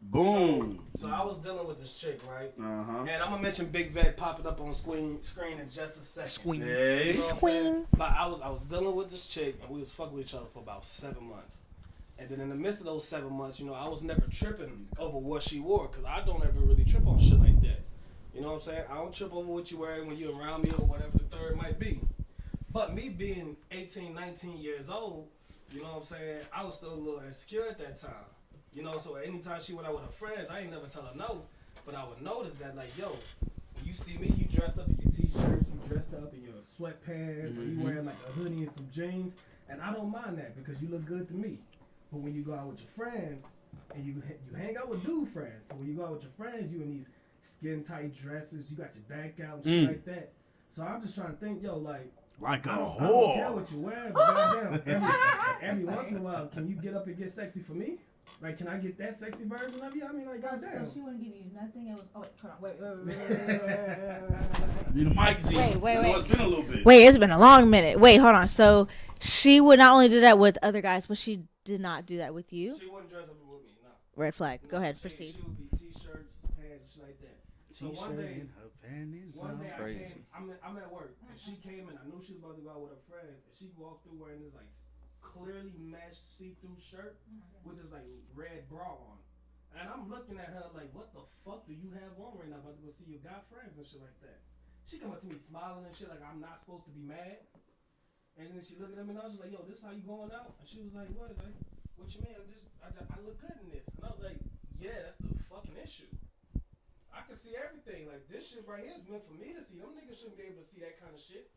Boom. So I was dealing with this chick, right? Uh-huh. And I'm gonna mention Big Vette popping up on screen in just a second. Hey. You know but I was dealing with this chick, and we was fucking with each other for about 7 months. And then in the midst of those 7 months, I was never tripping over what she wore, because I don't ever really trip on shit like that. You know what I'm saying? I don't trip over what you wearing when you're around me or whatever the third might be. But me being 18, 19 years old, you know what I'm saying, I was still a little insecure at that time. So anytime she went out with her friends, I ain't never tell her no. But I would notice that, like, yo, when you see me, you dressed up in your t-shirts, you dressed up in your sweatpants, or you wearing like a hoodie and some jeans. And I don't mind that because you look good to me. But when you go out with your friends, and you hang out with dude friends. So when you go out with your friends, you in these skin tight dresses, you got your back out and shit like that. So I'm just trying to think, yo, like a I whore. don't care what you wear, but goddamn, every once in a while, can you get up and get sexy for me? Like, can I get that sexy version of you? I mean, like, goddamn. So she wouldn't give you nothing. It was hold on, wait. I need a mic, Z. Wait. It's been a little bit. Wait, it's been a long minute. Wait, hold on. So she would not only do that with other guys, but she did not do that with you. She wouldn't dress up with me, no. Red flag. Go ahead, proceed. She would be t-shirts, pants, shit like that. So one day, Crazy. I'm at work, and she came in. I knew she was about to go out with her friends, and she walked through wearing this like clearly meshed see-through shirt with this like red bra on. And I'm looking at her like, what the fuck do you have on right now? About to go see your guy friends and shit like that. She come up to me smiling and shit like I'm not supposed to be mad. And then she looked at me and I was like, yo, this how you going out? And she was like, what? Like, what you mean? I look good in this. And I was like, yeah, that's the fucking issue. I can see everything. Like, this shit right here is meant for me to see. Them niggas shouldn't be able to see that kind of shit.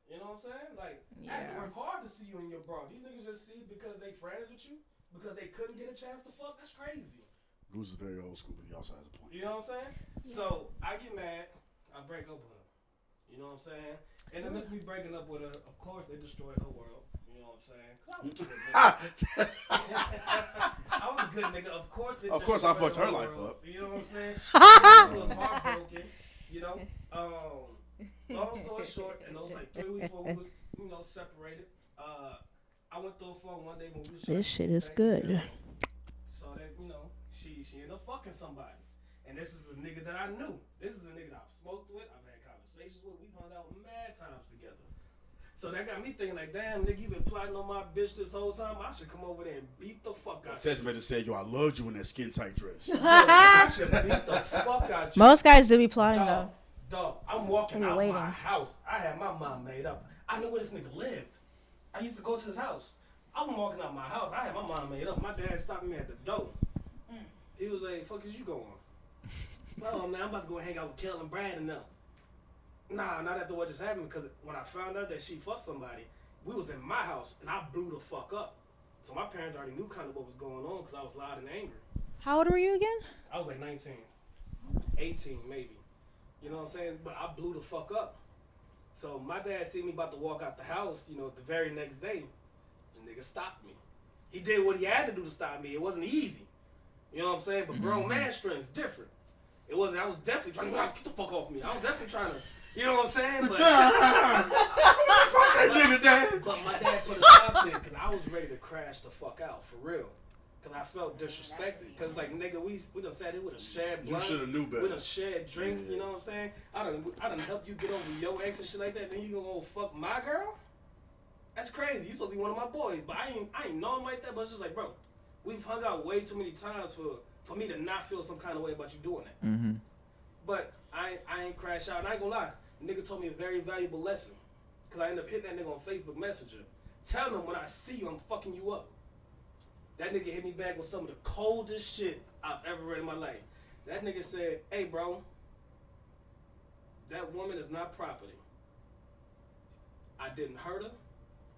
You know what I'm saying? Like, I had to work hard to see you in your bra. These niggas just see because they friends with you, because they couldn't get a chance to fuck. That's crazy. Goose is very old school, but he also has a point. You know what I'm saying? Yeah. So, I get mad. I break up with her. You know what I'm saying? And in the midst of me breaking up with her, of course, they destroyed her world. You know what I'm saying? I was a good nigga. Of course, I fucked her life up. You know what I'm saying? I was heartbroken. Long story short, in those like 3 weeks before we was, separated, I went through a phone one day when we was this shit is good. Together. So that, she ended up fucking somebody. And this is a nigga that I knew. This is a nigga that I've smoked with, I've had conversations with, we've hung out mad times together. So that got me thinking like, damn, nigga, you been plotting on my bitch this whole time. I should come over there and beat the fuck out you. Text me to say, yo, I loved you in that skin tight dress. I should beat the fuck out you. Most guys do be plotting though. Dog, I'm walking out my house. I had my mind made up. I knew where this nigga lived. I used to go to his house. I'm walking out my house. I had my mind made up. My dad stopped me at the door. He was like, fuck is you going? Oh, man, I'm about to go hang out with Kel and Brad and them. Nah, not after what just happened, because when I found out that she fucked somebody, we was in my house, and I blew the fuck up. So my parents already knew kind of what was going on, because I was loud and angry. How old were you again? I was like 19, 18 maybe. You know what I'm saying? But I blew the fuck up. So my dad see me about to walk out the house, the very next day, the nigga stopped me. He did what he had to do to stop me. It wasn't easy. You know what I'm saying? But grown man strength is different. I was definitely trying to get the fuck off me. I was definitely trying to, you know what I'm saying? But fuck that nigga, Dad. But my dad put a stop to it because I was ready to crash the fuck out, for real. Because I felt disrespected. Because, like, nigga, we done sat here, we done shared blunts. You should have knew better. We done shared drinks, you know what I'm saying? I done helped you get over your ex and shit like that. Then you gonna go fuck my girl? That's crazy. You supposed to be one of my boys. But I ain't know him like that. But it's just like, bro, we've hung out way too many times for me to not feel some kind of way about you doing that. Mm-hmm. But I ain't crash out. And I ain't gonna lie. Nigga told me a very valuable lesson. Because I ended up hitting that nigga on Facebook Messenger. Telling him when I see you, I'm fucking you up. That nigga hit me back with some of the coldest shit I've ever read in my life. That nigga said, hey, bro, that woman is not property. I didn't hurt her.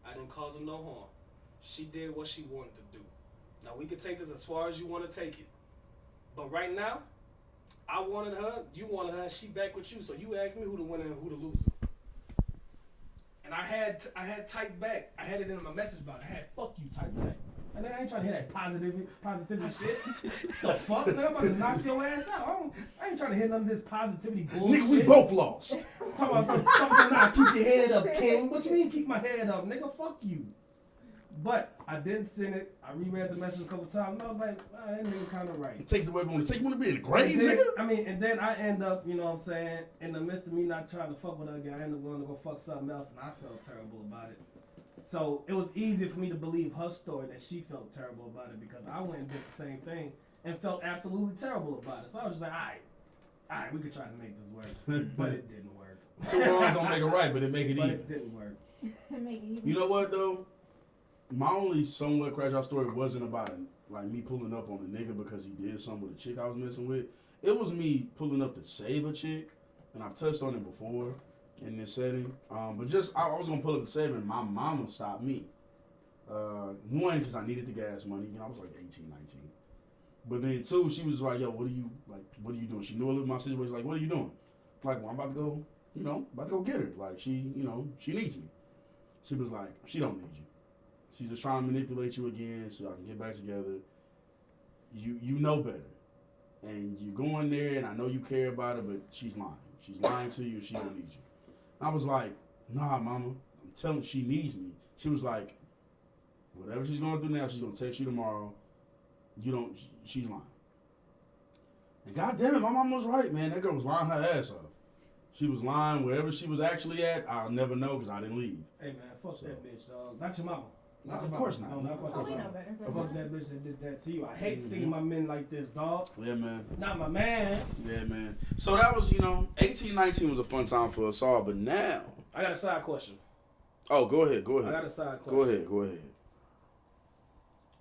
I didn't cause her no harm. She did what she wanted to do. Now, we can take this as far as you want to take it. But right now, I wanted her, you wanted her, and she back with you. So you asked me who the winner and who the loser. And I had typed back. I had it in my message box. I had fuck you typed back. And I ain't trying to hear that positivity shit. The fuck, man? I'm about to knock your ass out. I ain't trying to hear none of this positivity bullshit. Nigga, we both lost. Talking about nah, keep your head up, king. What you mean keep my head up? Nigga, fuck you. But I didn't send it. I reread the message a couple times, and I was like, that nigga kind of right. It takes the way we want to take. You want to be in the grave, Then, nigga? and then I end up, you know what I'm saying, in the midst of me not trying to fuck with her again, I end up going to go fuck something else, and I felt terrible about it. So it was easy for me to believe her story that she felt terrible about it because I went and did the same thing and felt absolutely terrible about it. So I was just like, all right, we could try to make this work, but it didn't work. Two wrongs don't make it right, but it make it But even. it didn't work. You know what though? My only somewhat crash out story wasn't about like me pulling up on the nigga because he did something with a chick I was messing with. It was me pulling up to save a chick, and I've touched on it before in this setting. But just I was gonna pull up to save her, and my mama stopped me. One, because I needed the gas money. You know, I was like 18, 19. But then two, she was like, "Yo, what are you doing?" She knew a little bit of my situation. Like, "What are you doing?" Like, "Well, I'm about to go. About to go get her. Like, she needs me." She was like, "She don't need you. She's just trying to manipulate you again so y'all can get back together. You know better. And you go in there, and I know you care about her, but she's lying. She's lying to you, and she don't need you." I was like, "Nah, mama. I'm telling you, she needs me." She was like, "Whatever she's going through now, she's going to text you tomorrow. She's lying." And goddamn it, my mom was right, man. That girl was lying her ass off. She was lying wherever she was actually at. I'll never know because I didn't leave. Hey, man, fuck that bitch, dog. Not your mama. No, of course not. No, not fuck we your know mama. better. Fuck that bitch that did that to you. I hate seeing my men like this, dog. Yeah, man. Not my mans. Yeah, man. So that was, 18, 19 was a fun time for us all, but now. I got a side question. Oh, go ahead. I got a side question. Go ahead.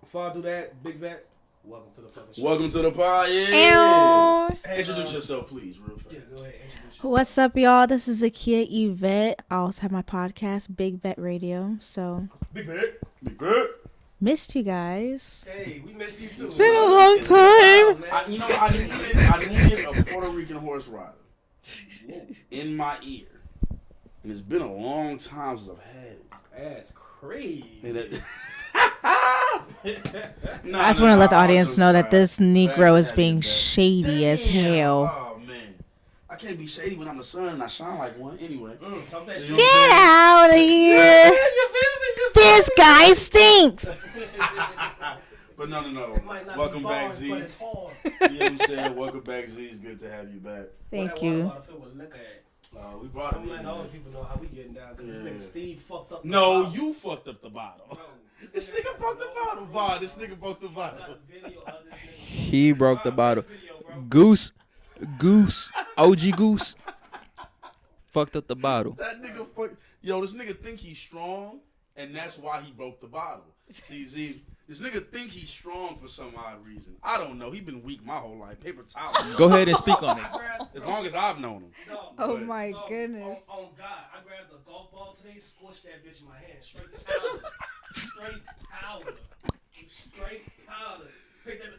Before I do that, Big Vette, welcome to the fucking show. Welcome to the pod, yeah. Hey, Introduce yourself, please, real fast. Yeah, go ahead. Introduce yourself. what's up, y'all? This is Akia Yvette. I also have my podcast, Big Vette Radio. So, Big Vette. Be good. missed you guys. Hey, we missed you too. It's been a long time. I needed a Puerto Rican horse rider in my ear. And it's been a long time since I've had it. That's crazy. And it, I just want to let the audience know that this Negro is being shady as hell. Oh, man. I can't be shady when I'm the sun and I shine like one anyway. Talk that You shit. know Get out of here. This guy stinks. But no. It might not Welcome be back, bars, Z. but it's hard. You know what I'm saying? Welcome back, Z. It's good to have you back. Thank you. We brought I'm him letting in. all the people know how we getting down because this nigga Steve fucked up. No, the you fucked up the bottle. bottle. This nigga broke the bottle, Vaughn. This nigga broke the bottle. He broke the bottle. Goose, OG Goose, fucked up the bottle. That nigga fuck. Yo, this nigga think he's strong, and that's why he broke the bottle. See, Z, this nigga think he's strong for some odd reason. I don't know. He been weak my whole life. Paper towel. Go ahead and speak on it. As long as I've known him. Oh But- my goodness. On God, I grabbed the golf ball today, squished that bitch in my hand, straight powder. Straight powder. Straight powder. Pick that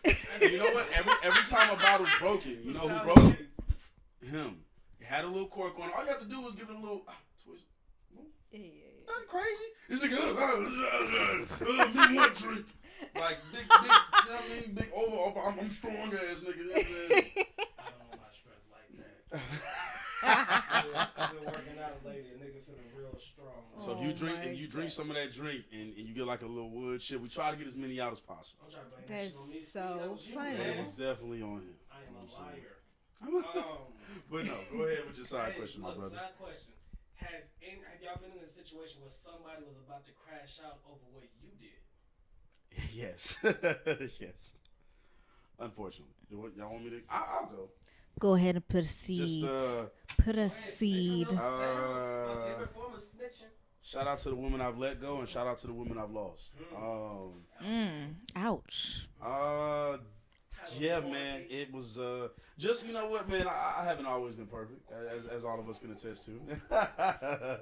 bitch. And you know what? Every time a bottle's broken, you know who broke it? Him. It had a little cork on it. All you have to do was give it a little twist. Nothing crazy. This nigga, me one drink. Like, big, you know what I mean? Big over. I'm strong ass nigga. You know what I'm saying? I don't know my strength like that. I've been working out lately. A nigga feeling real strong. So if you drink some of that drink and you get like a little wood shit, we try to get as many out as possible. I'm trying to blame that shit That's on me. so That was you, funny. man. It's definitely on him. I am a liar. But no, go ahead with your side question, my look, brother. Side question. Have y'all been in a situation where somebody was about to crash out over what you did? Yes. Yes. Unfortunately. Y'all want me to? I'll go. Go ahead and proceed. Just, Proceed. My favorite form of snitching. shout out to the women I've let go and shout out to the women I've lost. Ouch. Yeah, man. It was just, you know what, man, I haven't always been perfect, as all of us can attest to.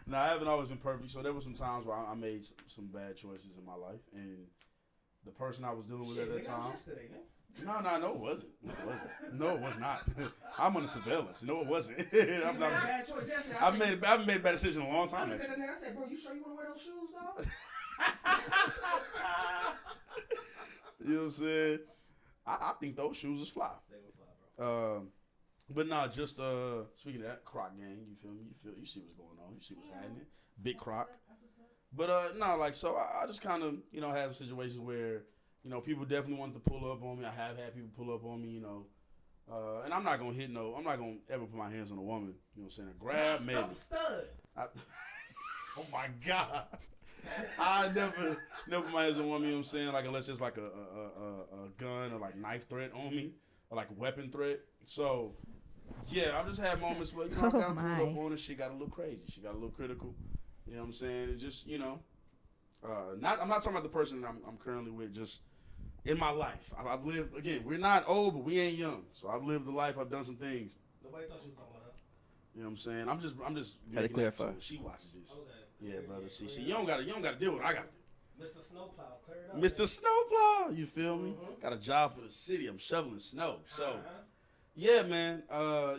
No, I haven't always been perfect, so there were some times where I made some bad choices in my life, and the person I was dealing with at that time. No, it wasn't. No, it was not. I'm under surveillance. No, it wasn't. I'm not. Bad choice. I haven't made a bad decision in a long I time. looked at Actually. that nigga, I said, bro, you sure you want to wear those shoes, dog? You know what I'm saying? I think those shoes is fly. They was fly, bro. But nah, just speaking of that Croc gang, you feel me? You see what's going on. You see what's happening. Big Croc. But no, like so I just kind of have situations where people definitely wanted to pull up on me. I have had people pull up on me, and I'm not gonna ever put my hands on a woman. You know what I'm saying? A grab maybe. Stud. Oh my God. I never put my hands on a woman, you know what I'm saying? Like unless it's like a gun or like knife threat on me or like weapon threat. So yeah, I've just had moments where I got pulled up on her. She got a little crazy. She got a little critical. You know what I'm saying? And just I'm not talking about the person that I'm currently with. Just in my life, I've lived. Again, we're not old, but we ain't young. So I've lived the life. I've done some things. Nobody thought you was talking about that. You know what I'm saying? I'm just Had to clarify. So she watches this. Okay. Yeah, brother. See, you don't gotta deal with what I gotta do. Mr. Snowplow, clear it up. Mr. Snowplow, you feel me? Mhm. Got a job for the city. I'm shoveling snow. So, Uh-huh. yeah, man. I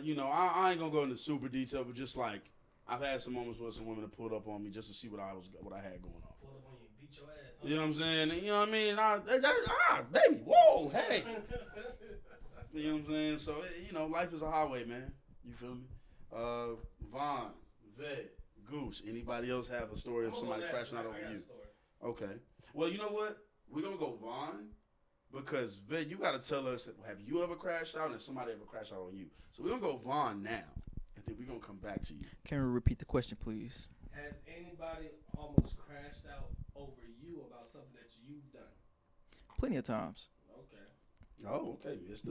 ain't gonna go into super detail, but just like I've had some moments where some women have pulled up on me just to see what I had going on. Pull up on you, beat your ass. You know what I'm saying? And, you know what I mean? Baby, whoa, hey. You know what I'm saying? So, life is a highway, man. You feel me? Vaughn, Vette, Goose. Anybody else have a story of somebody crashing out over you? Okay. Well, you know what? We're going to go Vaughn because, Vette, you got to tell us, have you ever crashed out and has somebody ever crashed out on you? So we're going to go Vaughn now, and then we're going to come back to you. Can we repeat the question, please? Has anybody almost crashed out over you about something that you've done? Plenty of times. Okay. Oh, okay. Bitches,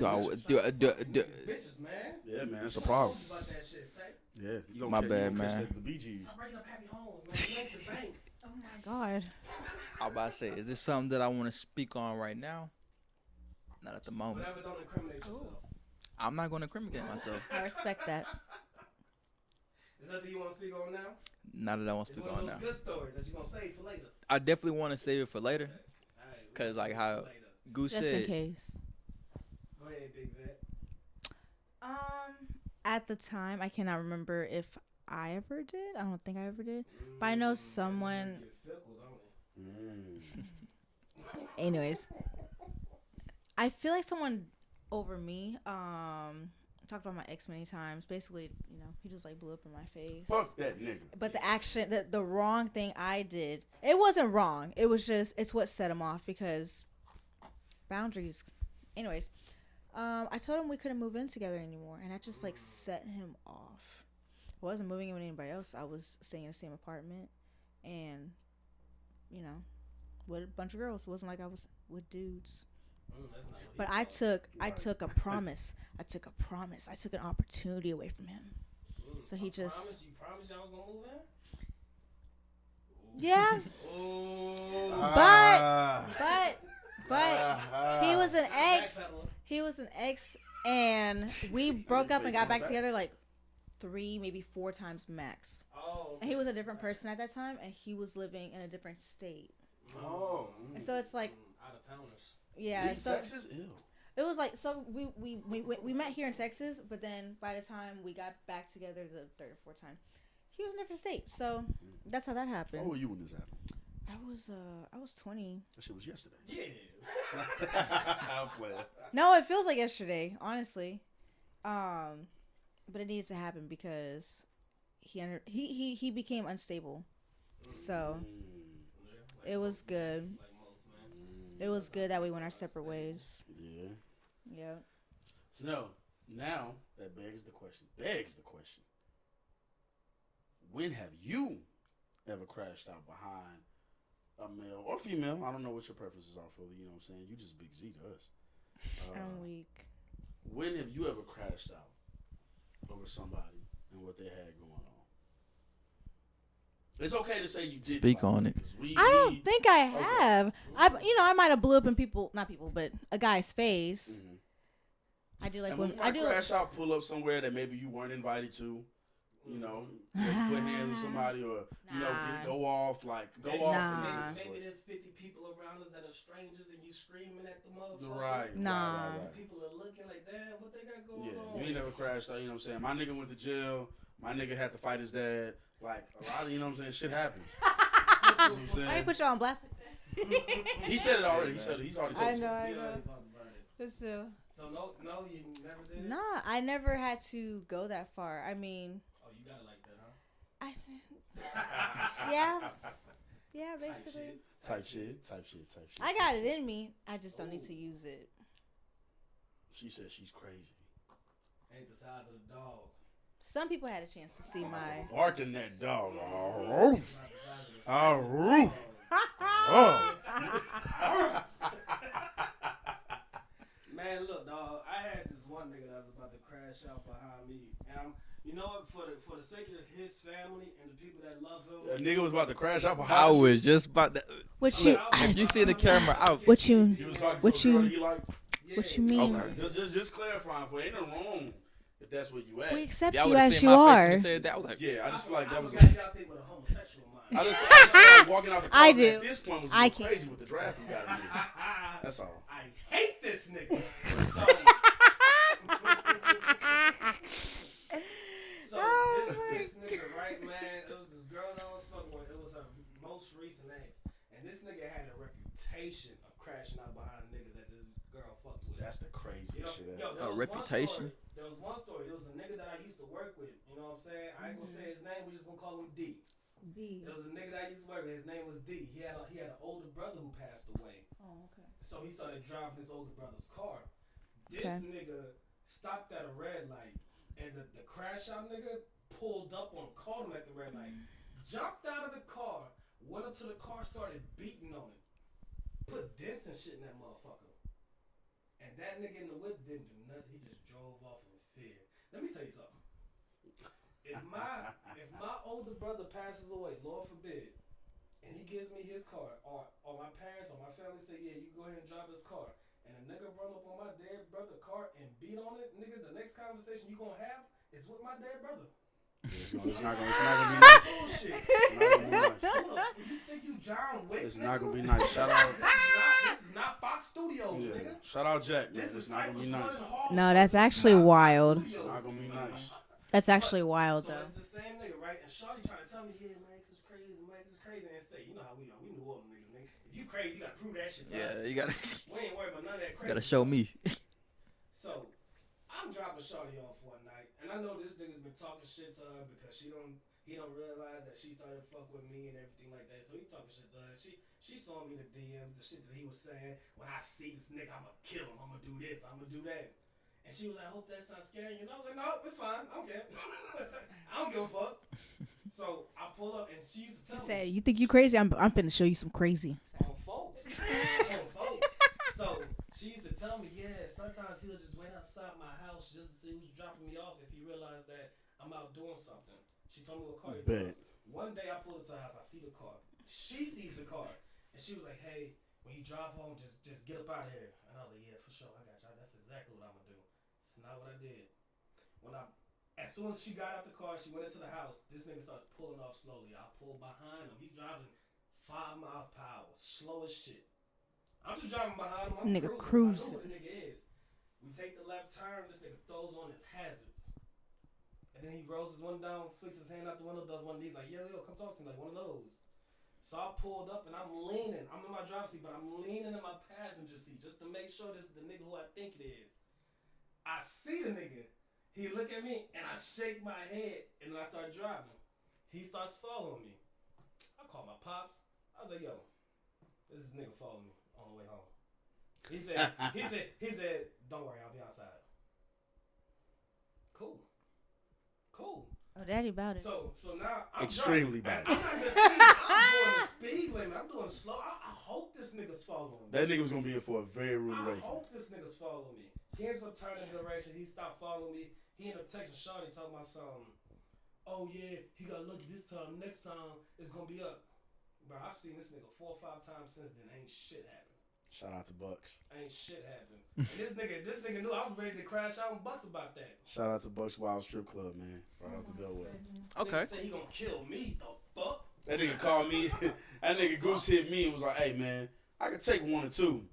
man. Yeah, man, that's a problem. About that shit, say. Yeah, you gonna My catch, bad, you gonna man. catch the BGs. Stop breaking up happy homes, man. You ain't the bank. Oh my God. I was about to say, is this something that I want to speak on right now? Not at the moment. Whatever, don't incriminate yourself. I'm not going to incriminate myself. I respect that. Is that the you want to speak on now? Not that I want to It's speak one on of now. those good stories that you're going to save for later. I definitely want to save it for later. All right, Because we'll like save it how for later. Goose Just in said, case. Go ahead, Big Vet. At the time, I cannot remember if I ever did. I don't think I ever did. But I know someone. You get fickle, don't it? Anyways, I feel like someone over me talked about my ex many times. Basically, he just like blew up in my face. Fuck that nigga. But the action, the wrong thing I did, it wasn't wrong. It was just, it's what set him off because boundaries. Anyways, I told him we couldn't move in together anymore, and that just like set him off. I wasn't moving in with anybody else. I was staying in the same apartment, and with a bunch of girls. It wasn't like I was with dudes. That's not what But he I thought. took a promise. I took an opportunity away from him. So he just. You promised y'all was going to move in? Yeah. Ah. But he was an ex. Backpedaling. He was an ex, and we broke up and got back together like 3, maybe 4 times max. Oh. And he was a different person at that time, and he was living in a different state. Oh. And so it's like, Out of towners. yeah. East So Texas? Ew. it was like, so we met here in Texas, but then by the time we got back together the 3rd or 4th time, he was in a different state. So that's how that happened. How old were you when this happened? I was 20. That shit was yesterday. Yeah. I'll play it. No, it feels like yesterday, honestly. But it needed to happen because he became unstable. So it was good. Like most, man. It was good that we went our separate ways. Yeah. Yeah. So now that begs the question. When have you ever crashed out behind a male or female? I don't know what your preferences are, Philly. You know what I'm saying? You just Big Z to us. I'm weak. When have you ever crashed out over somebody and what they had going on? It's okay to say you did. Speak on it. I don't think I have. I might have blew up in but a guy's face. Mm-hmm. I do like and when when I do. crash out, pull up somewhere that maybe you weren't invited to. You know, put hands with somebody or go off. Nah. Maybe there's 50 people around us that are strangers and you screaming at the motherfucker. Right. Nah. Right. People are looking like, damn, what they got going Yeah, on? you ain't never crashed out. You know what I'm saying? My nigga went to jail. My nigga had to fight his dad. Like a lot of, you know what I'm saying? Shit happens. You know what I'm saying? I ain't put you on blast. He said it already. He's already told I you. know. Yeah, he's talking about it. But still. So no, you never did it? Nah, I never had to go that far. I mean, Oh, you got it like that, huh? yeah. Yeah, Type basically. shit. Type shit. I got it in me. I just don't need to use it. She said she's crazy. Ain't the size of the dog. Some people had a chance to see my. Barking that dog. Not Oh, the size of the oh, oh. Man, look, dog. I had this one nigga that was about to crash out behind me, and you know what? For the sake of his family and the people that love him, That nigga was about to crash out I behind you. was just about to. What you? If you see the camera out, What you? He was talking What to a girl you- that he liked. What you mean? Okay. Just clarifying for ain't nothing wrong if that's what you at. We accept y'all you would have as seen you my face when are. he said that. I was like, Yeah, I just feel like that was. I forgot y'all think with a homosexual mind. I just feel like walking out the car I do. at this point was a I little can't. crazy with the draft you got to do. That's all. I hate this nigga. So this nigga, right, man, it was this girl that I was fucking with. It was her most recent ex. And this nigga had a reputation of crashing out behind niggas that this girl fucked with. That's the craziest shit ever. there A was reputation? There was one story. There was a nigga that I used to work with. You know what I'm saying? I ain't gonna say his name. We just gonna call him D. There was a nigga that I used to work with. His name was D. He had an older brother who passed away. Oh, okay. So he started driving his older brother's car. This Okay. nigga stopped at a red light, and the crash out nigga pulled up on him, caught him at the red light, jumped out of the car, went up to the car, started beating on it, put dents and shit in that motherfucker. And that nigga in the whip didn't do nothing. He just drove off in fear. Let me tell you something. If my older brother passes away, Lord forbid, and he gives me his car, or my parents or my family say, yeah, you go ahead and drive his car, and a nigga run up on my dead brother car and beat on it, nigga, the next conversation you gonna have is with my dead brother. It's not gonna be nice. Bullshit. It's not gonna be nice. Hold up. You think you John Wick? It's nigga? not gonna be nice. Shout out. This is not Fox Studios, Yeah. nigga. Shout out Jack. Man. This It's is not gonna be Cypress nice. Road and Hall. No, that's This is actually not Fox wild. It's Studios. not gonna be nice. That's actually wild, So though. it's the same nigga, right? And Shawty trying to tell me, yeah, my ex is crazy, and say, you know how we are. We New Orleans niggas, nigga. If you crazy, you gotta prove that shit to us. yeah, you gotta, We ain't worried about none of that crazy. gotta show me. So, I'm dropping Shawty off one night, and I know this nigga's been talking shit to her because he don't realize that she started to fuck with me and everything like that. So he talking shit to her. She saw me the DMs, the shit that he was saying. When I see this nigga, I'ma kill him. I'ma do this. I'ma do that. And she was like, I hope that's not scaring you. And I was like, no, it's fine. I don't care. I don't give a fuck. So I pull up, and she used to He tell said, me. "You think you crazy? I'm finna show you some crazy." On folks. On folks. So she used to tell me, yeah, sometimes he'll just wait outside my house just to see who's dropping me off if he realized that I'm out doing something. She told me what car he was. One day I pulled up to her house, I see the car. She sees the car. And she was like, hey, when you drive home, just get up out of here. And I was like, yeah, for sure, I got you. That's exactly what I'm gonna do. It's not what I did. As soon as she got out the car, she went into the house. This nigga starts pulling off slowly. I pull behind him. He's driving 5 miles per hour, slow as shit. I'm just driving behind him. I'm Nigga cruising. I know cruising. what the nigga is. We take the left turn. This nigga throws on his hazards, and then he rolls his one down, flicks his hand out the window, does one of these like, yo, come talk to me, like one of those. So I pulled up and I'm leaning. I'm in my driver's seat, but I'm leaning in my passenger seat just to make sure this is the nigga who I think it is. I see the nigga. He look at me and I shake my head and then I start driving. He starts following me. I call my pops. I was like, yo, this is nigga following me on the way home. He said, don't worry, I'll be outside. Cool. Oh, daddy about it. So now I'm Extremely driving. bad. I'm not even speeding. I'm doing the speed limit. I'm doing slow. I hope this nigga's following me. That nigga was gonna be in for a very rude I awakening. hope this nigga's following me. He ends up turning the direction. He stopped following me. He ended up texting Shawty talking about something. Oh yeah, he got lucky this time. Next time it's gonna be up. Bro, I've seen this nigga 4 or 5 times since then. Ain't shit happened. Shout out to Bucks. Ain't shit happened. And this nigga knew I was ready to crash out and bust about that. Shout out to Bucks Wild Strip Club, man. Right off the Bellway. Okay. Nigga say he gonna kill me. The fuck? That nigga called me. That nigga Goose hit me and was like, hey, man, I could take 1 or 2.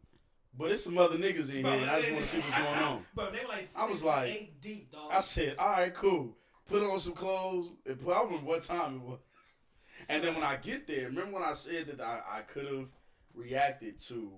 But there's some other niggas in here, and I just want to see what's going on. Bro, they were like 6 I was like, 8 deep, dog. I said, all right, cool. Put on some clothes. I don't remember what time it was. And then when I get there, remember when I said that I could have reacted to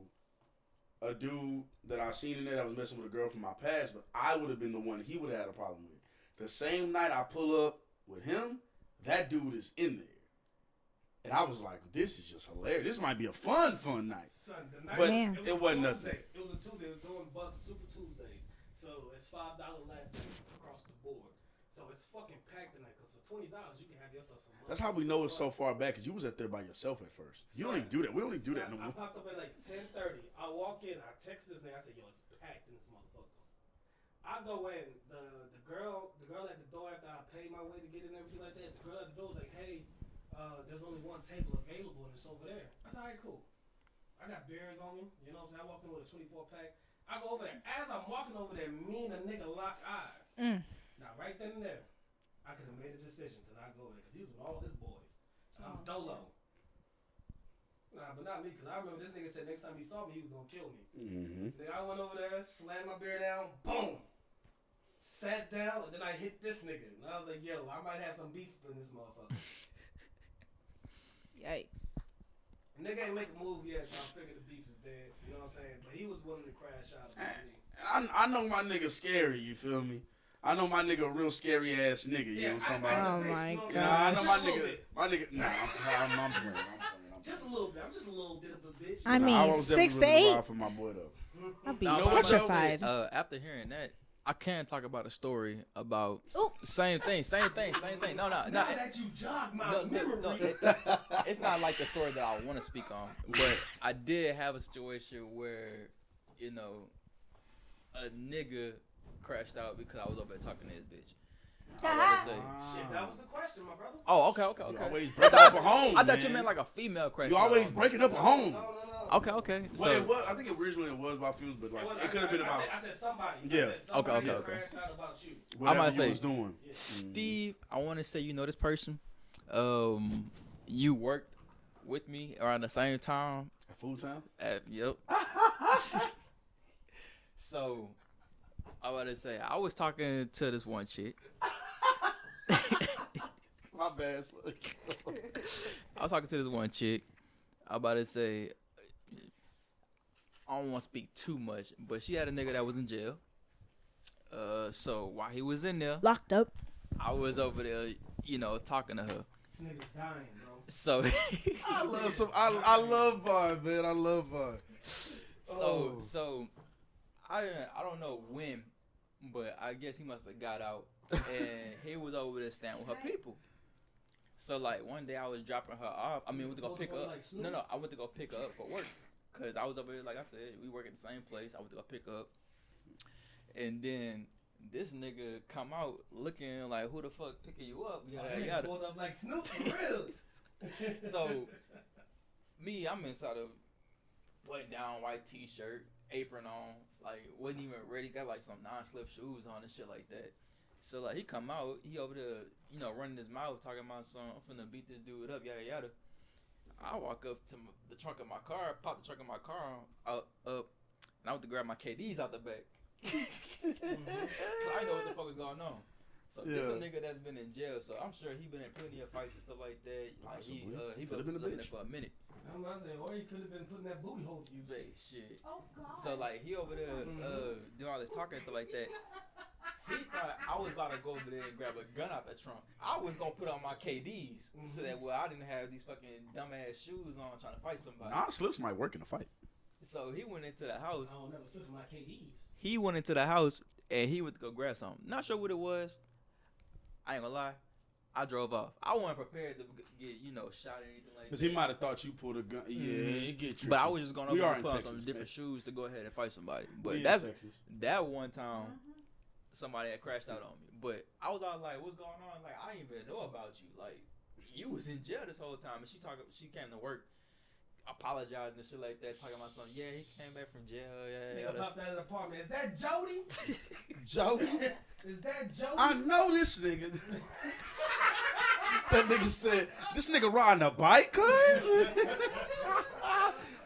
a dude that I seen in there that was messing with a girl from my past, but I would have been the one he would have had a problem with. The same night I pull up with him, that dude is in there. And I was like, this is just hilarious. This might be a fun night. Son, the night, But Man. it wasn't nothing. It was a Tuesday. It was doing Bucks Super Tuesdays. So it's $5 lap days across the board. So it's fucking packed tonight. Because for $20, you can have yourself some money. That's how we know it's so far back, because you was at there by yourself at first. You don't even do that. We don't even do that no I more. popped up at like 10:30. I walk in. I text this nigga. I said, yo, it's packed in this motherfucker. I go in. The girl at the door after I paid my way to get in and everything like that. The girl at the door was like, hey, there's only one table available and it's over there. I said, all right, cool. I got beers on me. You know what I'm saying? I walked in with a 24 pack. I go over there. As I'm walking over there, me and the nigga lock eyes. Now, right then and there, I could have made a decision to not go over there because he was with all his boys. And I'm dolo. Nah, but not me, because I remember this nigga said next time he saw me, he was going to kill me. Mm-hmm. Then I went over there, slammed my beer down, boom. Sat down, and then I hit this nigga. And I was like, yo, I might have some beef in this motherfucker. Yikes. Nigga ain't make a move yet, so I figured the beef is dead. You know what I'm saying? But he was willing to crash out against me. I know my nigga scary, you feel me? I know my nigga a real scary ass nigga, you know somebody? Oh my God. Nah, I know Just my a little nigga, bit. nah, I'm playing. Just a little bit. I'm just a little bit of a bitch. I mean, I was 6 to definitely really 8. ride for my boy though. I'd be No, know but what, Joe? petrified. After hearing that, I can talk about a story about Ooh. same thing. No, Now that you jog my memory. It's not like the story that I want to speak on, but I did have a situation where, you know, a nigga crashed out because I was over there talking to his bitch. I was about to say. Shit, that was the question, my brother. Oh, okay. You always breaking up a home. I thought you man. meant like a female crash. You always breaking up a home. No. Okay. Well, So, it was, I think originally it was about fumes, but like it could have been about I said somebody. Yeah. I said somebody Okay. crashed out about you. whatever might you say- was doing. Steve, I want to say you know this person. You worked with me around the same time. At Food Town? Yep. So, I want to say I was talking to this one chick. My bad. I was talking to this one chick. I about to say, I don't want to speak too much, but she had a nigga that was in jail. So while he was in there, Locked up. I was over there, you know, talking to her. This nigga's dying, bro. So, I love Vine, man. I love Vine. so I don't know when, but I guess he must have got out and he was over there staying with her people. So like one day I was dropping her off. I mean, went to go pick her up. No, I went to go pick her up for work. Cause I was over there, like I said, we work at the same place. I went to go pick her up. And then this nigga come out looking like, who the fuck picking you up? Yada. Pulled up like Snoop for real. So, I'm inside of button down white t-shirt, apron on, like wasn't even ready, got like some non-slip shoes on and shit like that. So like he come out, he over there, you know, running his mouth talking about some, I'm finna beat this dude up, yada yada. I walk up to the trunk of my car, pop the trunk of my car up, and I went to grab my KDs out the back. Cause I know what the fuck is going on. So this a nigga that's been in jail, so I'm sure he been in plenty of fights and stuff like that. Like he Could have been a living bitch there for a minute. I'm about to say, or he could have been putting that booty hole to use. Hey, shit. Oh God. So like he over there doing all this talking and stuff like that. He thought I was about to go over there and grab a gun out the trunk. I was gonna put on my KDs so that I didn't have these fucking dumbass shoes on trying to fight somebody. Non-slips might work in a fight. So he went into the house. I don't never slip my KDs. He went into the house and he went to go grab something. Not sure what it was. I ain't gonna lie. I drove off. I wasn't prepared to get, you know, shot or anything like that. Because he might have thought you pulled a gun. Yeah, it get tricky. But I was just going We over are and in put on Texas, some different shoes to go ahead and fight somebody. We But in that's Texas. that one time somebody had crashed out on me. But I was all like, what's going on? Like, I didn't even know about you. Like, you was in jail this whole time. And she came to work, apologizing and shit like that, talking about something. Yeah, he came back from jail. Yeah. Nigga popped out of the apartment. Is that Jody? Jody? Is that Jody? I know this nigga. That nigga said, this nigga riding a bike, cuz?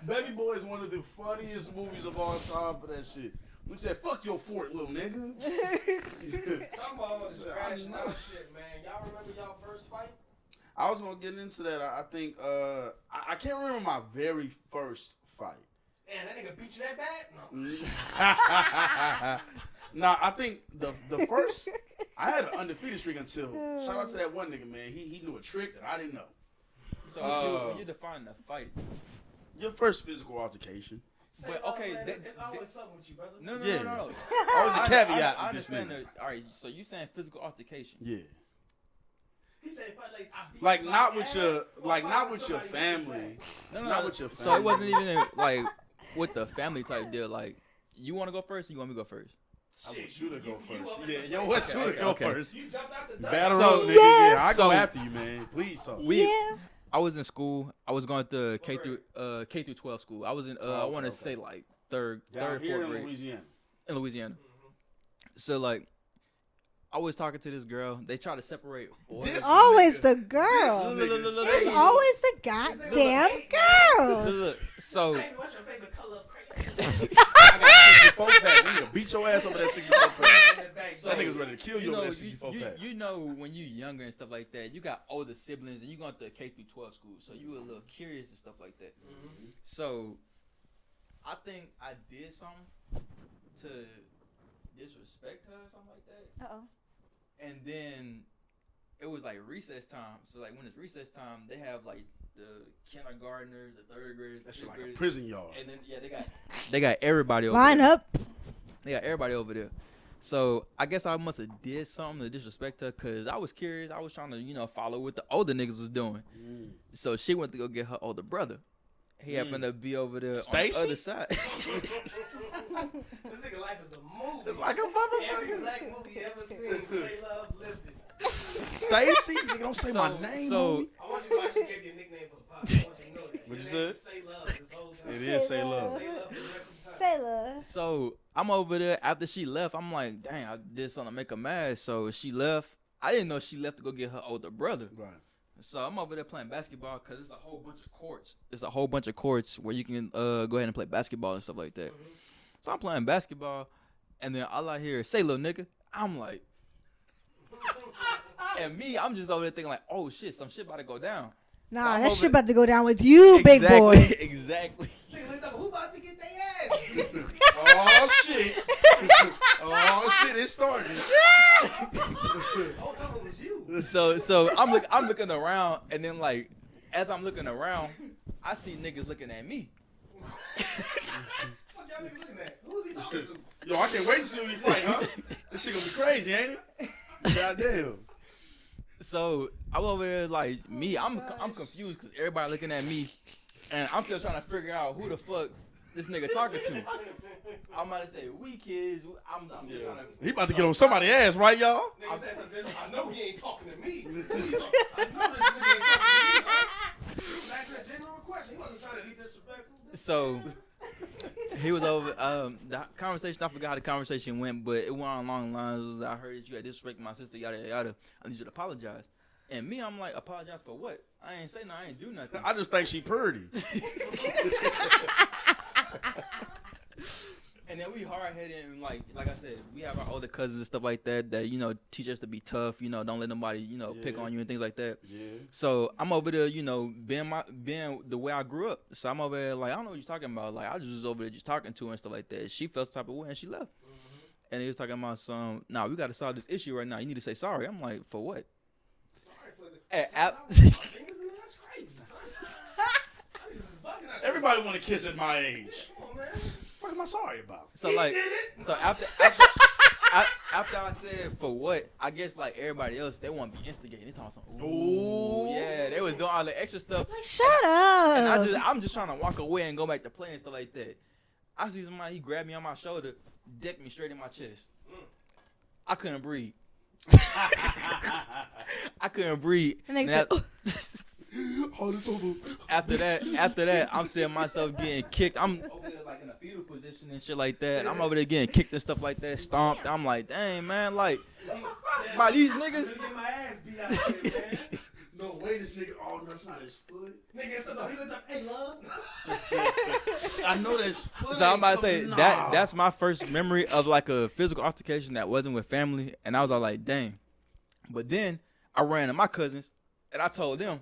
Baby Boy is one of the funniest movies of all time for that shit. We said, fuck your fort, little nigga. Some balls is crashing out shit, man. Y'all remember y'all first fight? I was gonna get into that. I think I can't remember my very first fight. Man, that nigga beat you that bad? No. Nah, I think the first I had an undefeated streak until shout out to that one nigga, man. He knew a trick that I didn't know. So when you define a fight, Your first physical altercation. but okay, it's always something with you, brother. no. Always a caveat. I with this understand. nigga. All right, so you saying physical altercation? Yeah. He said, but Like not with your family. No. Not with your So family. it wasn't even like with the family type deal. Like, you want to go first? Or you want me to go first? Shit, you to go first. Yeah, yo, what's you to go first? You jumped out the door. Battle So- up, nigga. Yes. Yeah, I go So- after you, man. Please talk. Yeah. I was in school. I was going to K through 12 school. I was in I want to okay. say like third, Down here fourth in grade Louisiana. in Louisiana. So like, I was talking to this girl. They try to separate boys. This- Always the This girl. nigga's It's shady. always the goddamn girl. Look, so Baby, what's your favorite color of crayon? I got 64 pack. We gonna beat your ass over that 64 pack. That nigga's ready to kill you over that 64 pack. you know when you younger and stuff like that, you got older siblings and you going to K through 12 school, so you a little curious and stuff like that. So I think I did something to disrespect her or something like that. Uh-oh. And then it was like recess time. So like when it's recess time, they have like the kindergartners, the third graders, the That shit fifth like a graders. prison yard. And then they got everybody over Line there. up. They got everybody over there. So I guess I must have did something to disrespect her because I was curious. I was trying to, follow what the older niggas was doing. So she went to go get her older brother. He happened to be over there Stacy? on the other side. This nigga life is a movie. Like a Every motherfucker. black movie you ever seen, Say Love lived it. Stacy? Nigga, don't say my name, so homie. I want you to, I just gave you a nickname for the podcast. I want you to know that. What you Your name said? is Say Love this whole time. It is say love. Say Love for the rest of the time. Sailor. So I'm over there after she left. I'm like, dang, I did something to make her mad. So she left. I didn't know she left to go get her older brother. Right. So I'm over there playing basketball because it's a whole bunch of courts. It's a whole bunch of courts where you can go ahead and play basketball and stuff like that. So I'm playing basketball, and then all I hear is, say, little nigga. I'm like, and me, I'm just over there thinking like, oh shit, some shit about to go down. Nah, So I'm that over- shit about to go down with you, big boy. Exactly. Nigga looked up, who about to get their ass? Oh shit. Oh shit, it started. Whole time it was you. So I'm looking around, and then like, as I'm looking around, I see niggas looking at me. Fuck y'all niggas looking at? Who's he talking to? Yo, I can't wait to see who you fight, huh? This shit gonna be crazy, ain't it? Goddamn. So I'm over there like me. I'm confused because everybody looking at me, and I'm still trying to figure out who the fuck this nigga talking to. I'm about to say we kids. I'm just trying to. He about to get on somebody's ass, right, y'all? Nigga said something. I know he ain't talking to me. I know this nigga ain't talking to me. Back to that general question. He wasn't trying to be disrespectful. So he was over. The conversation. I forgot how the conversation went, but it went on along the lines. I heard that you had disrespected my sister. Yada yada. I need you to apologize. And me, I'm like, apologize for what? I ain't say no. I ain't do nothing. I just think she pretty. And then we hard headed and like I said, we have our older cousins and stuff like that teach us to be tough. Don't let nobody pick on you and things like that. Yeah. So I'm over there, being the way I grew up. So I'm over there like I don't know what you're talking about. Like I just was over there just talking to her and stuff like that. She felt some type of way and she left. And he was talking about nah, we got to solve this issue right now. You need to say sorry. I'm like, for what? Sorry for the. Hey, Fingers in that's crazy. Niggas is bugging out. Everybody want to kiss at my age. Come on, man. What am I sorry about? So like, so after I said for what, I guess like everybody else, they want to be instigating. They talking something. Ooh, yeah, they was doing all the extra stuff. Like, shut up. And I'm just trying to walk away and go back to playing and stuff like that. I see somebody, he grabbed me on my shoulder, decked me straight in my chest. I couldn't breathe. I couldn't breathe. And they And said, Oh, this over. after that, I'm seeing myself getting kicked. I'm over there like in a fetal position and shit like that. I'm over there getting kicked and stuff like that, stomped. I'm like, dang man, like by these niggas. Gonna get my ass beat out here, man. No way, this nigga. Oh, no, that's not his foot. Nigga, so he looked up, hey, love. I know that's foot. So I'm about to say Nah. that's my first memory of like a physical altercation that wasn't with family, and I was all like, dang. But then I ran to my cousins and I told them,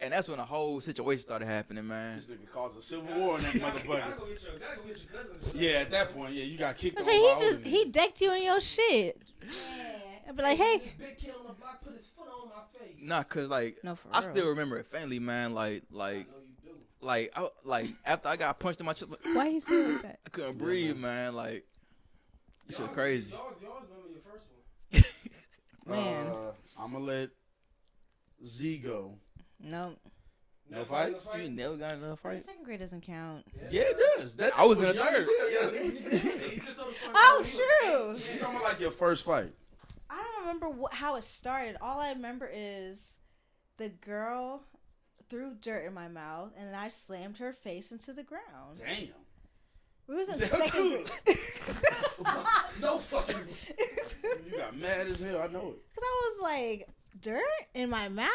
and that's when the whole situation started happening, man. This nigga caused a civil war in that motherfucker. Gotta go get your cousins. Yeah, at that point, yeah, you got kicked I over. said, by older he niggas. decked you in your shit. Yeah. I'd be like, hey. This big kid on the block put his foot on my face. Nah, cause like No, for I real. still remember it faintly, man. Like I know you do. like after I got punched in my chest, Why you say like that? I couldn't breathe, man. Like that shit crazy. Y'all remember your first one. Man. I'm gonna let Z go. No. No fights? You never got another fight? Second grade doesn't count. Yeah, it does. That I was in the young third. as hell, yeah. He's just on the front Oh, row. He was- true. You talking about like your first fight? I don't remember how it started. All I remember is the girl threw dirt in my mouth, and I slammed her face into the ground. Damn. We was in second grade. No fucking. You got mad as hell. I know it. Because I was like, dirt in my mouth?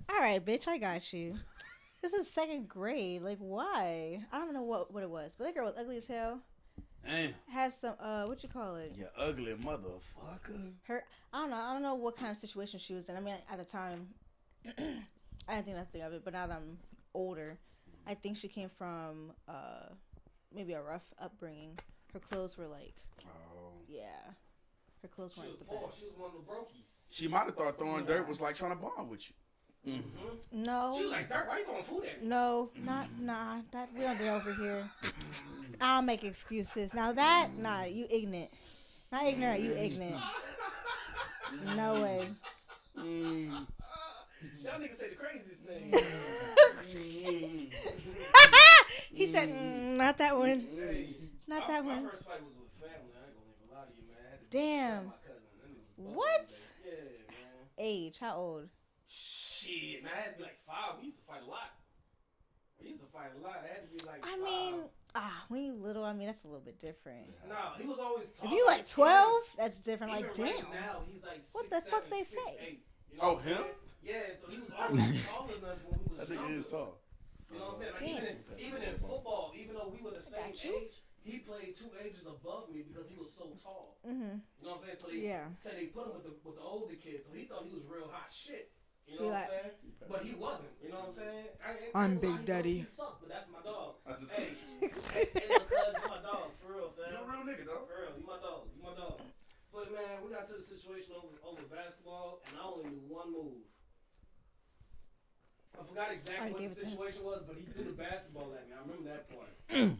All right, bitch, I got you. This is second grade. Like, why? I don't know what it was. But that girl was ugly as hell. Damn. Has some, what you call it? You ugly motherfucker. I don't know what kind of situation she was in. I mean, at the time, I didn't think nothing of it. But now that I'm older, I think she came from, maybe a rough upbringing. Her clothes were like, yeah. Her clothes She weren't was the poor. best. She was one of the brokies. She might have thought throwing dirt was like trying to bond with you. Mm-hmm. No. She was like, dirt, why you throwing food at me? No, nah. That we don't do that over here. I don't make excuses. Now that, you ignorant. Not ignorant, you ignorant. No way. Y'all niggas say the craziest thing. He said, not that one. Hey, Not that my one. first fight was with family. I ain't gonna even lie to you, man. I had to Damn. my cousin. That nigga was bugging What? that day. Yeah, man. Age, how old? Shit, man. I had to be like 5. We used to fight a lot. I had to be like I 5. mean, when you little, that's a little bit different. No, he was always If tall. you like 12, that's different. Even Like, damn. right now, he's like What 6'7", the fuck they 6'8". say? You know what I'm him? saying? Yeah, so he was always taller than us when we was That nigga younger. is tall. You know what I'm saying? Like Damn. even in football, even though we were the same got you. age, he played 2 ages above me because he was so tall. Mm-hmm. You know what I'm saying? So they said they put him with the older kids, so he thought he was real hot shit. You know what I'm saying? But he wasn't. You know what I'm saying? I'm gonna Big lie, Daddy. He sucked, but that's my dog. I just- Hey, look, cuz, you my dog, for real, fam. You a real nigga, dog. For real, you my dog. But man, we got to the situation over basketball, and I only knew one move. I forgot exactly what the situation was, but he threw the basketball at me. I remember that part. And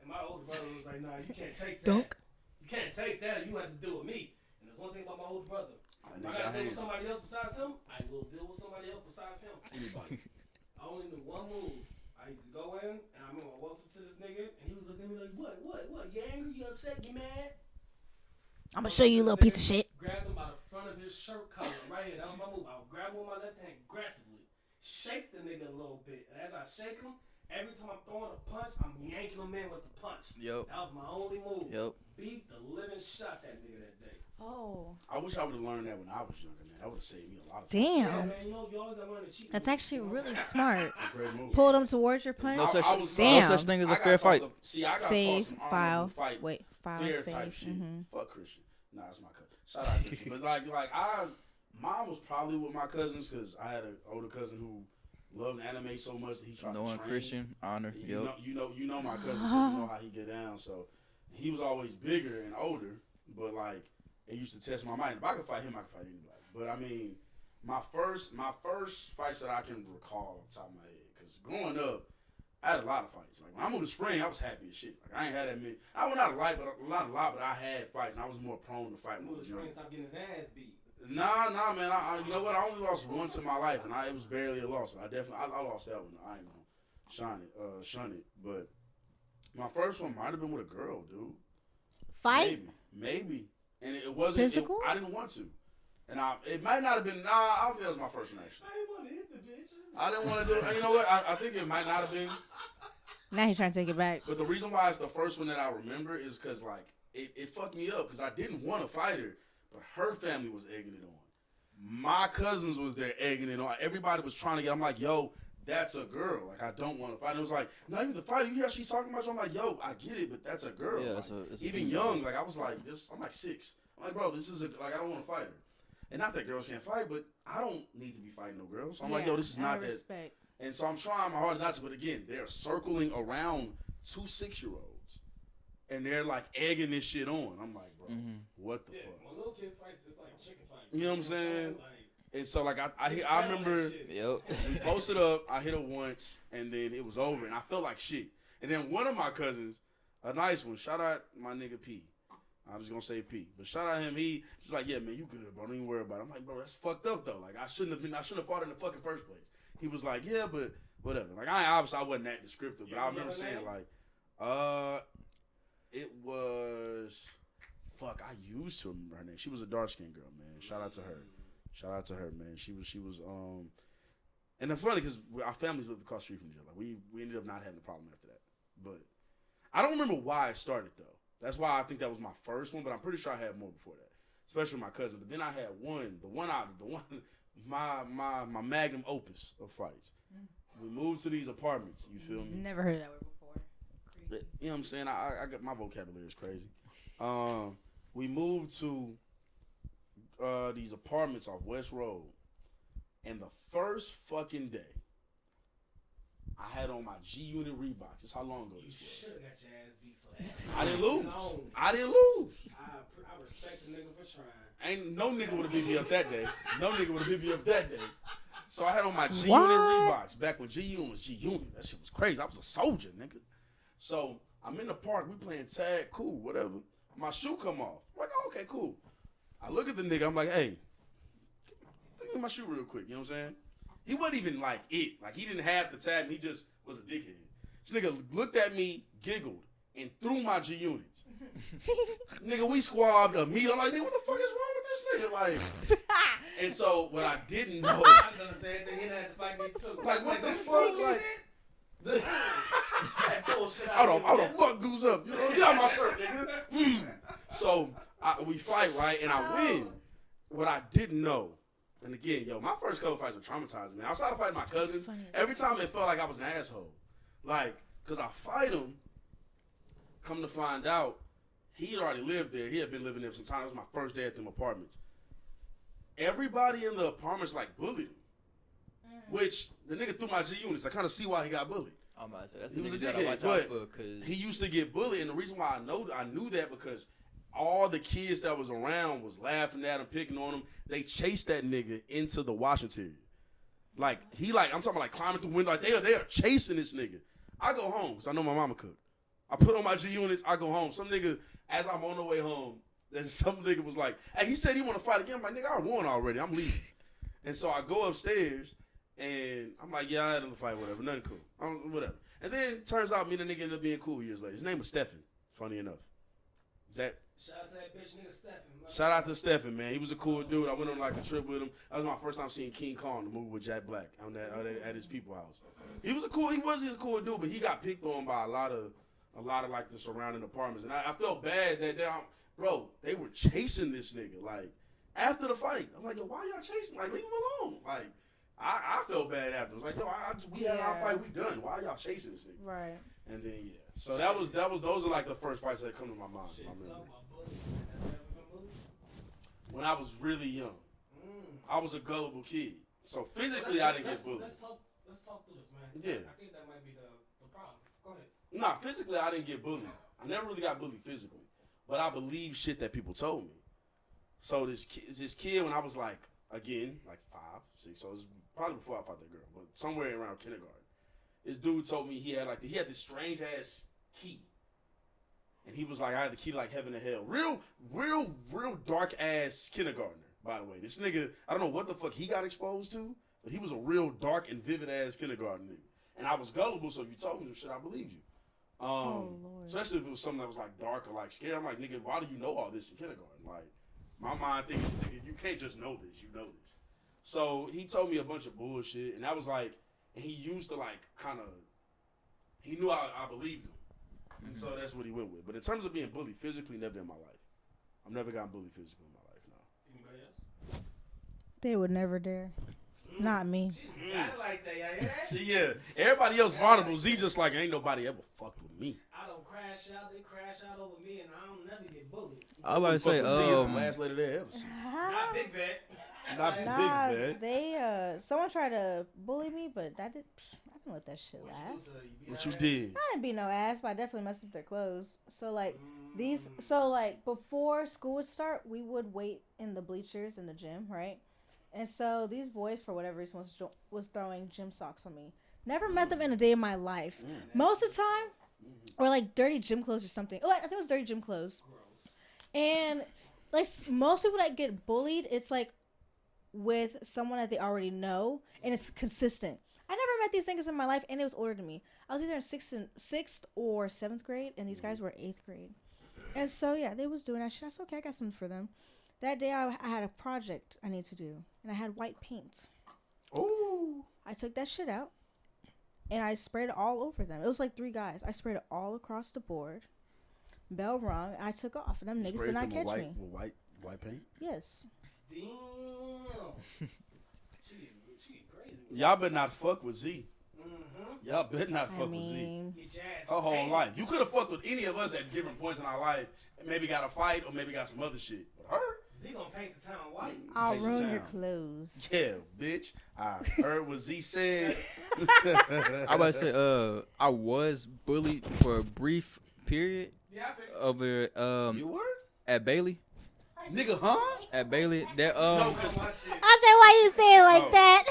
my older brother was like, "Nah, you can't take that. Dunk. You can't take that. You have to deal with me." And there's one thing about my older brother. If I gotta deal with somebody else besides him, I will deal with somebody else besides him. Anybody. I only knew one move. I used to go in, and I remember I walked up to this nigga, and he was looking at me like, what? You angry? You upset? You mad? I'm gonna show you, little piece of shit. Grabbed him by the front of his shirt collar, right here. That was my move. I would grab him with my left hand aggressively, shake the nigga a little bit. And as I shake him, every time I'm throwing a punch, I'm yanking him in with the punch. Yep. That was my only move. Yep. Beat the living shot that nigga that day. Oh. I wish I would have learned that when I was younger, man. That would have saved me a lot of time. Damn. Yeah, man, you always gotta learn to cheat. That's actually really smart. It's a great move. Pulled him towards your punch. No such, Damn. no such thing as I a got fair taught fight. See, I got taught Save, some file, honorable fight, file, fair save. type shit. Mm-hmm. Fuck Christian. Nah, it's my cousin. Shout out Christian. But mom was probably with my cousins because I had an older cousin who loved anime so much that he tried to Knowing train. Christian, honor. Yep. You know my cousin, so you know how he get down. So he was always bigger and older, but like it used to test my mind. If I could fight him, I could fight anybody. But I mean, my first fights that I can recall off the top of my head, because growing up, I had a lot of fights. Like when I moved to Spring, I was happy as shit. Like I ain't had that many. I went not a lot, but I had fights, and I was more prone to fight when I was young. Stop getting his ass beat. Nah, man. You know what? I only lost once in my life, and it was barely a loss. But I lost that one. I ain't gonna shun it. But my first one might have been with a girl, dude. Fight? Maybe. And it wasn't. Physical? I didn't want to. And it might not have been. Nah, I don't think that was my first one actually. I didn't want to hit the bitch. I didn't want to do it. You know what? I think it might not have been. Now he's trying to take it back. But the reason why it's the first one that I remember is because like it fucked me up because I didn't want to fight her, but her family was egging it on. My cousins was there egging it on. Everybody was trying to get. I'm like, yo, that's a girl. Like I don't want to fight. And it was like, no, you the fight. You hear she's talking about you? I'm like, yo, I get it, but that's a girl. Yeah, like, it's a even female. young. Like I was like this. I'm like 6. I'm like, bro, this is I don't want to fight her. And not that girls can't fight, but I don't need to be fighting no girls. So I'm like, yo, this is not that. Respect. And so I'm trying my hardest not to, but again, they're circling around 2 6-year-olds. And they're like egging this shit on. I'm like, bro, what the Yeah, fuck. when little kids fight, it's like chicken fights. You know what I'm saying? Like, And so like I remember Yep. we posted up. I hit her once, and then it was over, and I felt like shit. And then one of my cousins, a nice one, shout out my nigga P. I'm just gonna say P, but shout out him. He's like, yeah, man, you good, bro. Don't even worry about it. I'm like, bro, that's fucked up though. Like I shouldn't have fought in the fucking first place. He was like, yeah, but whatever. Like I wasn't that descriptive, but I remember saying like, it was, fuck, I used to remember her name. She was a dark skinned girl, man. Shout out to her. Shout out to her, man. She was and it's funny because our families lived across the street from each other. Like we ended up not having a problem after that. But I don't remember why it started though. That's why I think that was my first one, but I'm pretty sure I had more before that. Especially with my cousin. But then I had my magnum opus of fights. We moved to these apartments, you feel me? Never heard that word before. Crazy. You know what I'm saying? I got my vocabulary is crazy. We moved to these apartments off West Road, and the first fucking day, I had on my G Unit Reeboks. That's how long ago you this was. should have got your ass beat for that. I didn't lose. No. I didn't lose. I respect the nigga for trying. Ain't no nigga would have beat me up that day. No nigga would have beat me up that day. So I had on my G What? Unit Reeboks back when G Unit was G Unit. That shit was crazy. I was a soldier, nigga. So I'm in the park. We playing tag. Cool, whatever. My shoe come off. I'm like, oh, okay, cool. I look at the nigga. I'm like, hey, give me my shoe real quick. You know what I'm saying? He wasn't even like it. Like he didn't have the tag. He just was a dickhead. This nigga looked at me, giggled, and threw my G Units. Nigga, we squabbed a meet. I'm like, nigga, what the fuck is wrong with this nigga? Like, and so what I didn't know, I done the same thing. He had to fight me too. like, what the fuck, like. I don't fuck Goose up. You know, get out my shirt, nigga. So we fight, right, and I win. What I didn't know, and again, yo, my first couple fights were traumatizing, man. Outside of fighting my cousins, every time it felt like I was an asshole. Like, cause I fight him. Come to find out, he already lived there. He had been living there for some time. It was my first day at them apartments. Everybody in the apartments like bullied him. Which the nigga threw my G Units. I kind of see why he got bullied. I'm about to say that's He the was a nigga you gotta dickhead, watch out but for, cause he used to get bullied, and the reason why I knew that because all the kids that was around was laughing at him, picking on him. They chased that nigga into the washing area. Like I'm talking about like climbing through window. Like they are chasing this nigga. I go home because I know my mama cooked. I put on my G Units. I go home. Some nigga, as I'm on the way home, then some nigga was like, "Hey, he said he want to fight again." I'm like, "Nigga, I won already. I'm leaving." And so I go upstairs. And I'm like, yeah, I had him to fight, whatever, nothing cool, whatever. And then turns out me and the nigga ended up being cool years later. His name was Stephen, funny enough. Shout out to that bitch nigga Stephen. Shout out to Stephen, man. He was a cool dude. I went on like a trip with him. That was my first time seeing King Kong, the movie with Jack Black, at his people house. He was a cool dude, but he got picked on by a lot of like the surrounding apartments. And I felt bad that they were chasing this nigga. Like after the fight, I'm like, yo, why y'all chasing? Like leave him alone. Like. I felt bad after. It was like, yo, we had our fight, we done. Why y'all chasing this nigga? Right. And then so those are like the first fights that come to my mind. Shit, My memory. talk about bullying. Have you ever been bullied? When I was really young, I was a gullible kid. So physically, I didn't get bullied. Let's talk through this, man. Yeah. I think that might be the problem. Go ahead. Nah, physically, I didn't get bullied. I never really got bullied physically, but I believed shit that people told me. So this kid, when I was like 5, 6, so it was probably before I fought that girl, but somewhere around kindergarten. This dude told me he had this strange ass key. And he was like, I had the key to like heaven and hell. Real dark ass kindergartner, by the way. This nigga, I don't know what the fuck he got exposed to, but he was a real dark and vivid ass kindergarten nigga. And I was gullible, so if you told me some shit, I believed you. Lord. Especially if it was something that was like dark or like scary. I'm like, nigga, why do you know all this in kindergarten? Like, my mind thinks, nigga, you can't just know this, you know this. So he told me a bunch of bullshit, and that was like, and he used to like kind of, he knew I believed him. Mm-hmm. So that's what he went with. But in terms of being bullied physically, never in my life. I've never gotten bullied physically in my life, no. Anybody else? They would never dare. Not me. She's got it like that, y'all hear that? Yeah, everybody else vulnerable. Z just like, ain't nobody ever fucked with me. I don't crash out, they crash out over me, and I don't never get bullied. I was about to say, Z is the last lady they ever seen. Not Big Vet. Not Nah, big, man. they someone tried to bully me, but I didn't didn't let that shit last. What you did? I didn't beat no ass, but I definitely messed up their clothes. So like before school would start, we would wait in the bleachers in the gym, right? And so these boys, for whatever reason, was throwing gym socks on me. Never met them in a day of my life. Most of the time, or like dirty gym clothes or something. Oh, I think it was dirty gym clothes. And like most people that get bullied, it's like with someone that they already know, and it's consistent. I never met these niggas in my life, and it was older than me. I was either in sixth or seventh grade, and these guys were 8th grade. And so yeah, they was doing that shit. I said, okay, I got something for them. That day, I had a project I need to do, and I had white paint. Ooh. I took that shit out, and I sprayed it all over them. It was like 3 guys. I sprayed it all across the board. Bell rung. I took off, and them niggas did not catch me. With white paint? Yes. Damn. She crazy. Y'all better not fuck with Z. Mm-hmm. Y'all better not fuck with Z. Her whole life. You could have fucked with any of us at different points in our life. Maybe got a fight or maybe got some other shit. But her? Z gonna paint the town white. I'll ruin your clothes. Yeah, bitch. I heard what Z said. I about to say, I was bullied for a brief period Yeah, I figured. over You were? at Bailey. Nigga, huh? At Bailey, that No, 'cause I said, why you say it like No. that?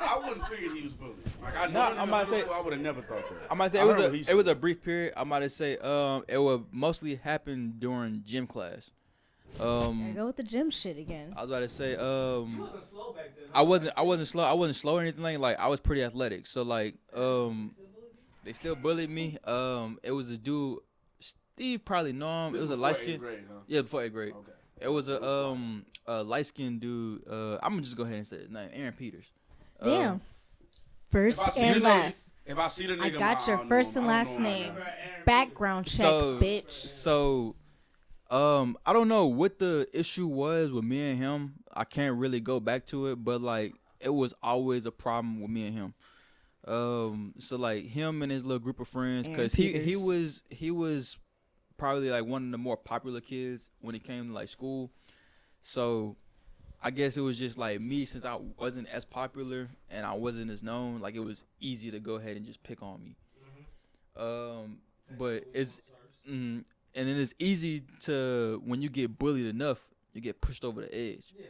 I wouldn't figure he was bullied. Like I Nah, know I'm about to say- I would have never thought that. I might say I heard what he it was said. a brief period. I might say it would mostly happen during gym class. Gotta go with the gym shit again. I was about to say You wasn't slow back then. I wasn't slow or anything like I was pretty athletic. So like they still bullied me. It was a dude, Steve probably know him. It was a light skin. Grade, huh? Yeah, before 8th grade. Okay. It was a light skinned dude. I'm gonna just go ahead and say his name, Aaron Peters. Damn. If I First see and the nigga- last. If I see the nigga, I got your don't first know and him. I last don't know him. name. Background check, bitch. So, I don't know what the issue was with me and him. I can't really go back to it, but like it was always a problem with me and him. So like him and his little group of friends, cause he was probably like one of the more popular kids when it came to like school. So I guess it was just like me, since I wasn't as popular and I wasn't as known, like it was easy to go ahead and just pick on me. But and then it's easy to, when you get bullied enough, you get pushed over the edge. Yeah.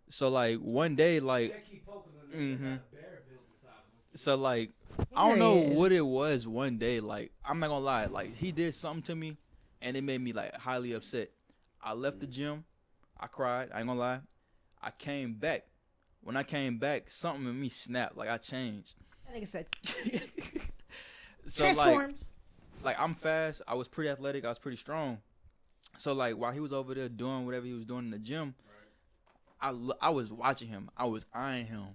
So like one day, like Can't keep poking the nigga got a bear built inside of him. so like I don't know Period. what it was one day. Like I'm not gonna lie, like he did something to me, and it made me like highly upset. I left the gym, I cried. I ain't gonna lie. I came back. When I came back, something in me snapped. Like I changed. That nigga said, So transform. like I'm fast. I was pretty athletic. I was pretty strong. So like while he was over there doing whatever he was doing in the gym, I was watching him. I was eyeing him.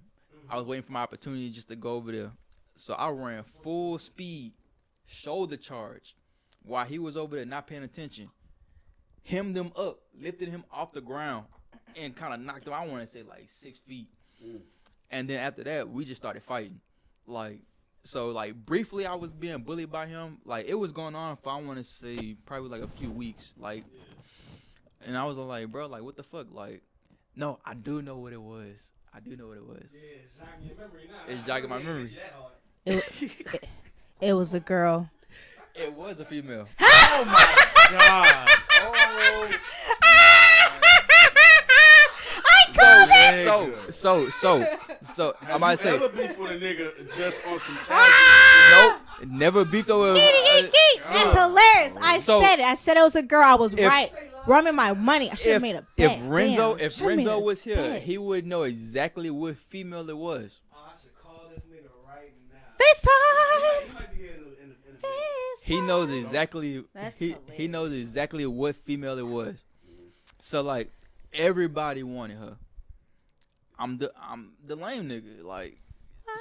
I was waiting for my opportunity just to go over there. So I ran full speed, shoulder charge, while he was over there not paying attention. Hemmed him up, lifted him off the ground, and kind of knocked him. I want to say like 6 feet. And then after that, we just started fighting. Like, so like briefly, I was being bullied by him. Like it was going on for, I want to say, probably like a few weeks. Like, and I was like, bro, like what the fuck? Like, no, I do know what it was. I do know what it was. Yeah, it's jogging your memory now. It's jogging my memory. It was a girl. It was a female. Oh my god. Oh. So I might Have you say, ever beef with a nigga just on some casual? nope, never beefed over. That's hilarious. I So- said it. I said it was a girl. I was If- right. Run me my money. I should have made a bet. If Renzo, Damn. if Should've made Renzo a was here, bet. he would know exactly what female it was. Oh, I should call this nigga right now. FaceTime. He might be here in a FaceTime. He knows exactly. That's He knows hilarious. exactly what female it was. So like everybody wanted her. I'm the lame nigga. Like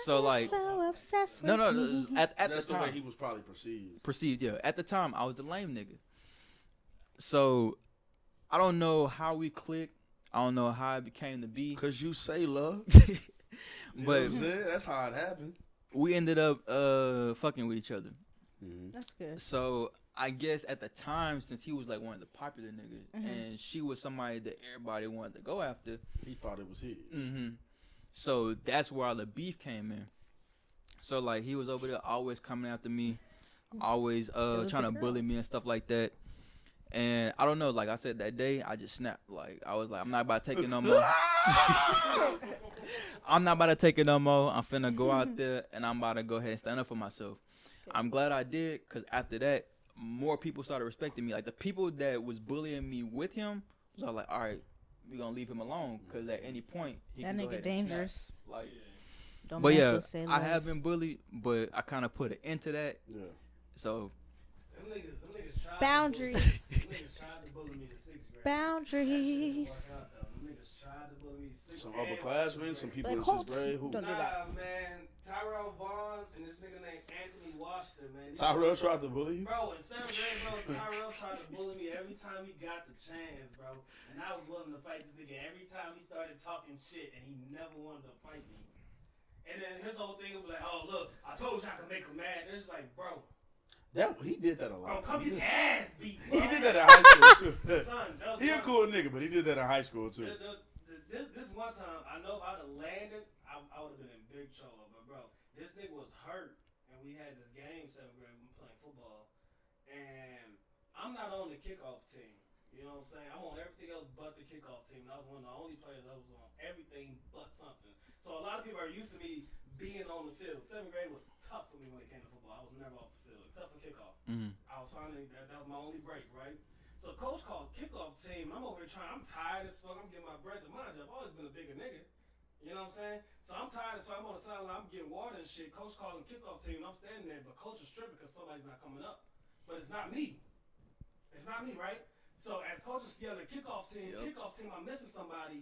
so like so obsessed with no me. at That's the the way time he was probably perceived. perceived, yeah. At the time I was the lame nigga. So I don't know how we clicked. I don't know how it became to be. Cause you say love. You know what But I'm saying? That's how it happened. we ended up fucking with each other. That's good. So I guess at the time, since he was like one of the popular niggas, and she was somebody that everybody wanted to go after, He thought it was his. so that's where all the beef came in. So like he was over there always coming after me, always was trying a to girl. bully me and stuff like that. And I don't know, like I said that day, I just snapped. Like I was like, I'm not about to take it no more. I'm not about to take it no more. I'm finna go out there and I'm about to go ahead and stand up for myself. I'm glad I did, because after that, more people started respecting me. Like the people that was bullying me with him was all like, all right, we're gonna leave him alone, because at any point he That can go nigga ahead dangerous. and snap. Like, Don't but mess yeah, with Say I Love. have been bullied, but I kind of put an end to that. Yeah. So Them niggas tried Boundaries. Them niggas tried to bully me in 6th grade. Boundaries. That shit didn't work out, though. Them niggas tried to bully me in 6th Some and upperclassmen, 7th some grade. people Like in Colts. 6th grade. Who? Don't do that. Nah, man. Tyrell Vaughn and this nigga named Anthony Washington, man. Tyrell tried to bully you? Bro, in 7th grade, bro, Tyrell tried to bully me every time he got the chance, bro. And I was willing to fight this nigga every time he started talking shit, and he never wanted to fight me. And then his whole thing was like, oh, look, I told you I could make him mad. And it's like, bro, He did that a bro, lot. come get your ass beat, He bro. did that in high school too. Son, that was He a one- cool nigga, but he did that in high school too. This one time, I know if I'd have landed, I would have been in big trouble. But bro, this nigga was hurt, and we had this game 7th grade. We playing football, and I'm not on the kickoff team. You know what I'm saying? I'm on everything else but the kickoff team. And I was one of the only players that was on everything but something. So a lot of people are used to me being on the field. 7th grade was tough for me when it came to football. I was never off the field except for kickoff. I was finally that was my only break, right? So coach called kickoff team. I'm over here I'm tired as fuck. I'm getting my breath. Mind you, I've always been a bigger nigga. You know what I'm saying? So I'm tired as fuck. I'm on the sideline. I'm getting water and shit. Coach calling kickoff team. And I'm standing there, but coach is tripping because somebody's not coming up. But it's not me. It's not me, right? So as coach is yelling kickoff team, I'm missing somebody.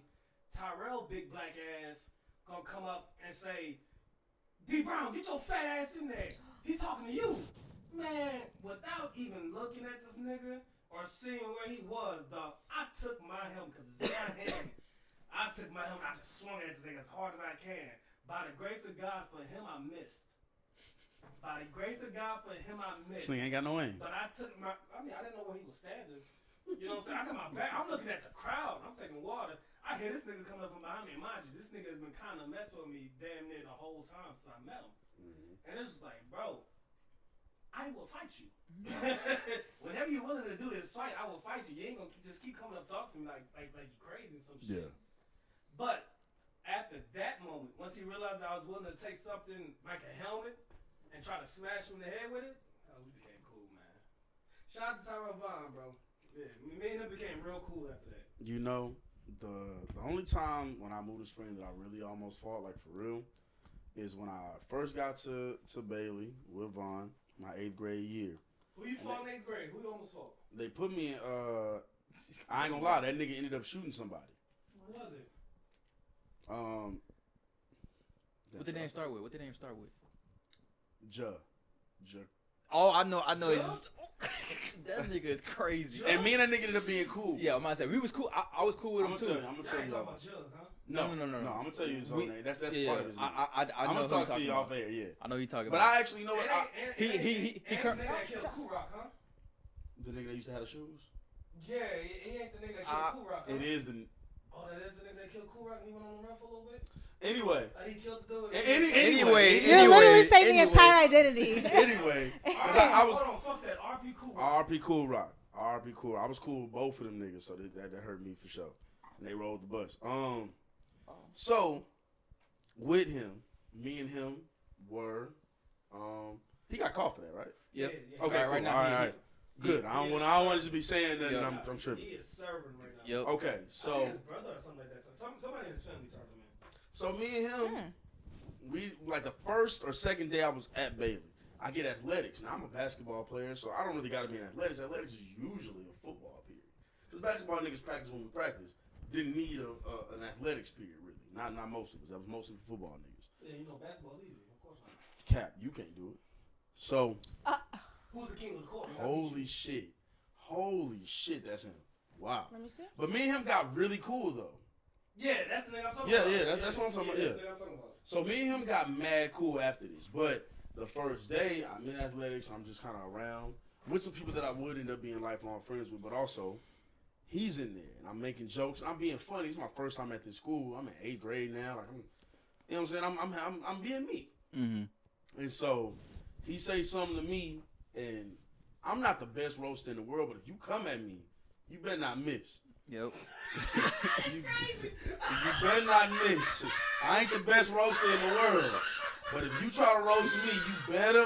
Tyrell, big black ass, gonna come up and say, D Brown, get your fat ass in there. He's talking to you. Man, without even looking at this nigga or seeing where he was, dog, I took my helmet because it's in my hand. I took my helmet, I just swung at this nigga as hard as I can. By the grace of God for him, I missed. By the grace of God for him, I missed. This nigga ain't got no aim. But I didn't know where he was standing. You know what I'm saying? I got my back. I'm looking at the crowd. I'm taking water. I hear this nigga coming up from behind me. And mind you, this nigga has been kind of messing with me damn near the whole time since I met him. And it's just like, bro, I will fight you. Whenever you're willing to do this fight, I will fight you. You ain't gonna just keep coming up talking to me like you crazy and some shit. Yeah. But after that moment, once he realized I was willing to take something like a helmet and try to smash him in the head with it, we became cool, man. Shout out to Tyrell Vaughn, bro. Yeah, me and him became real cool after that. You know, the only time when I moved to Spring that I really almost fought, like for real, is when I first got to Bailey with Vaughn, my 8th grade year. Who you fought in 8th grade? Who you almost fought? They put me in, I ain't gonna lie, that nigga ended up shooting somebody. Who was it? What the name start with? Ja. Oh, I know. It's, that nigga is crazy. And me and that nigga ended up being cool. Yeah, I'm about to say we was cool. I was cool with him too. I'm gonna tell Y'all ain't you. talking about Jug, huh? No, No. I'm gonna tell you his whole name. That's Yeah, part of his name. I I'm know gonna who talk to you off air, yeah. I know who you talking But about. I actually, you know what? He And the nigga that killed Cool Rock, huh? The nigga that used to have the shoes? Yeah, he ain't the nigga that killed Cool Rock, huh? It is the... Oh, that is the nigga that killed Cool Rock and he went on the run for a little bit? Anyway. He killed the dude. Anyway. You're literally saying the entire identity. Anyway. I was... Hold on, fuck that. RP Cool Rock. RP Cool Rock. RP Cool Rock. I was cool with both of them niggas, so that hurt me for sure. And they rolled the bus. So, with him, me and him were... he got caught for that, right? Yep. Yeah. Okay, right cool. now. All right. Good. I don't want to just be saying that Yeah. I'm tripping. He is serving right now. Yep. Okay, I think so his brother or something like that. Somebody in his family turned him in. so me and him, we like the first or second day I was at Bailey. I get athletics. Now I'm a basketball player, so I don't really got to be in athletics. Athletics is usually a football period because basketball niggas practice when we practice. Didn't need an athletics period really. Not most of us. That was mostly for football niggas. Yeah, you know basketball's easy. Of course not. Cap, you can't do it. So Who's the king of the court? holy shit, that's him. Wow. Let me see. But me and him got really cool though. Yeah, that's the nigga I'm talking Yeah, about. that's what I'm talking about. That's Yeah. the nigga I'm talking about. So me and him got mad cool after this. But the first day, I'm in athletics. I'm just kind of around with some people that I would end up being lifelong friends with. But also, he's in there, and I'm making jokes. And I'm being funny. It's my first time at this school. I'm in 8th grade now. Like, you know what I'm saying? I'm being me. Mm-hmm. And so he say something to me, and I'm not the best roaster in the world, but if you come at me, you better not miss. Yep. You better not miss. I ain't the best roaster in the world. But if you try to roast me, you better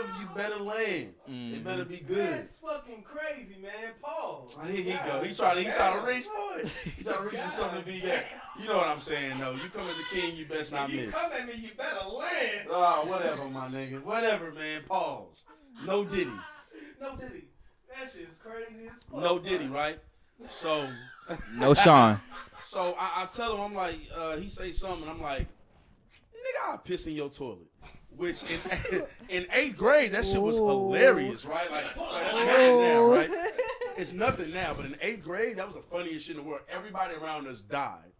land. It better be good. That's fucking crazy, man. Pause. Here he go. He try to reach for it. He try to reach for something to be there. You know what I'm saying, though. You come at the king, you best not miss. You come at me, you better land. Oh, whatever, my nigga. Whatever, man. Pause. No Diddy. No Diddy. That shit's crazy as fuck. No Diddy, right? So. No Sean. So I tell him, I'm like, he say something, I'm like, nigga, I'll piss in your toilet. Which in 8th grade, that shit was hilarious, right? Like that's nothing now, right? It's nothing now, but in 8th grade, that was the funniest shit in the world. Everybody around us died.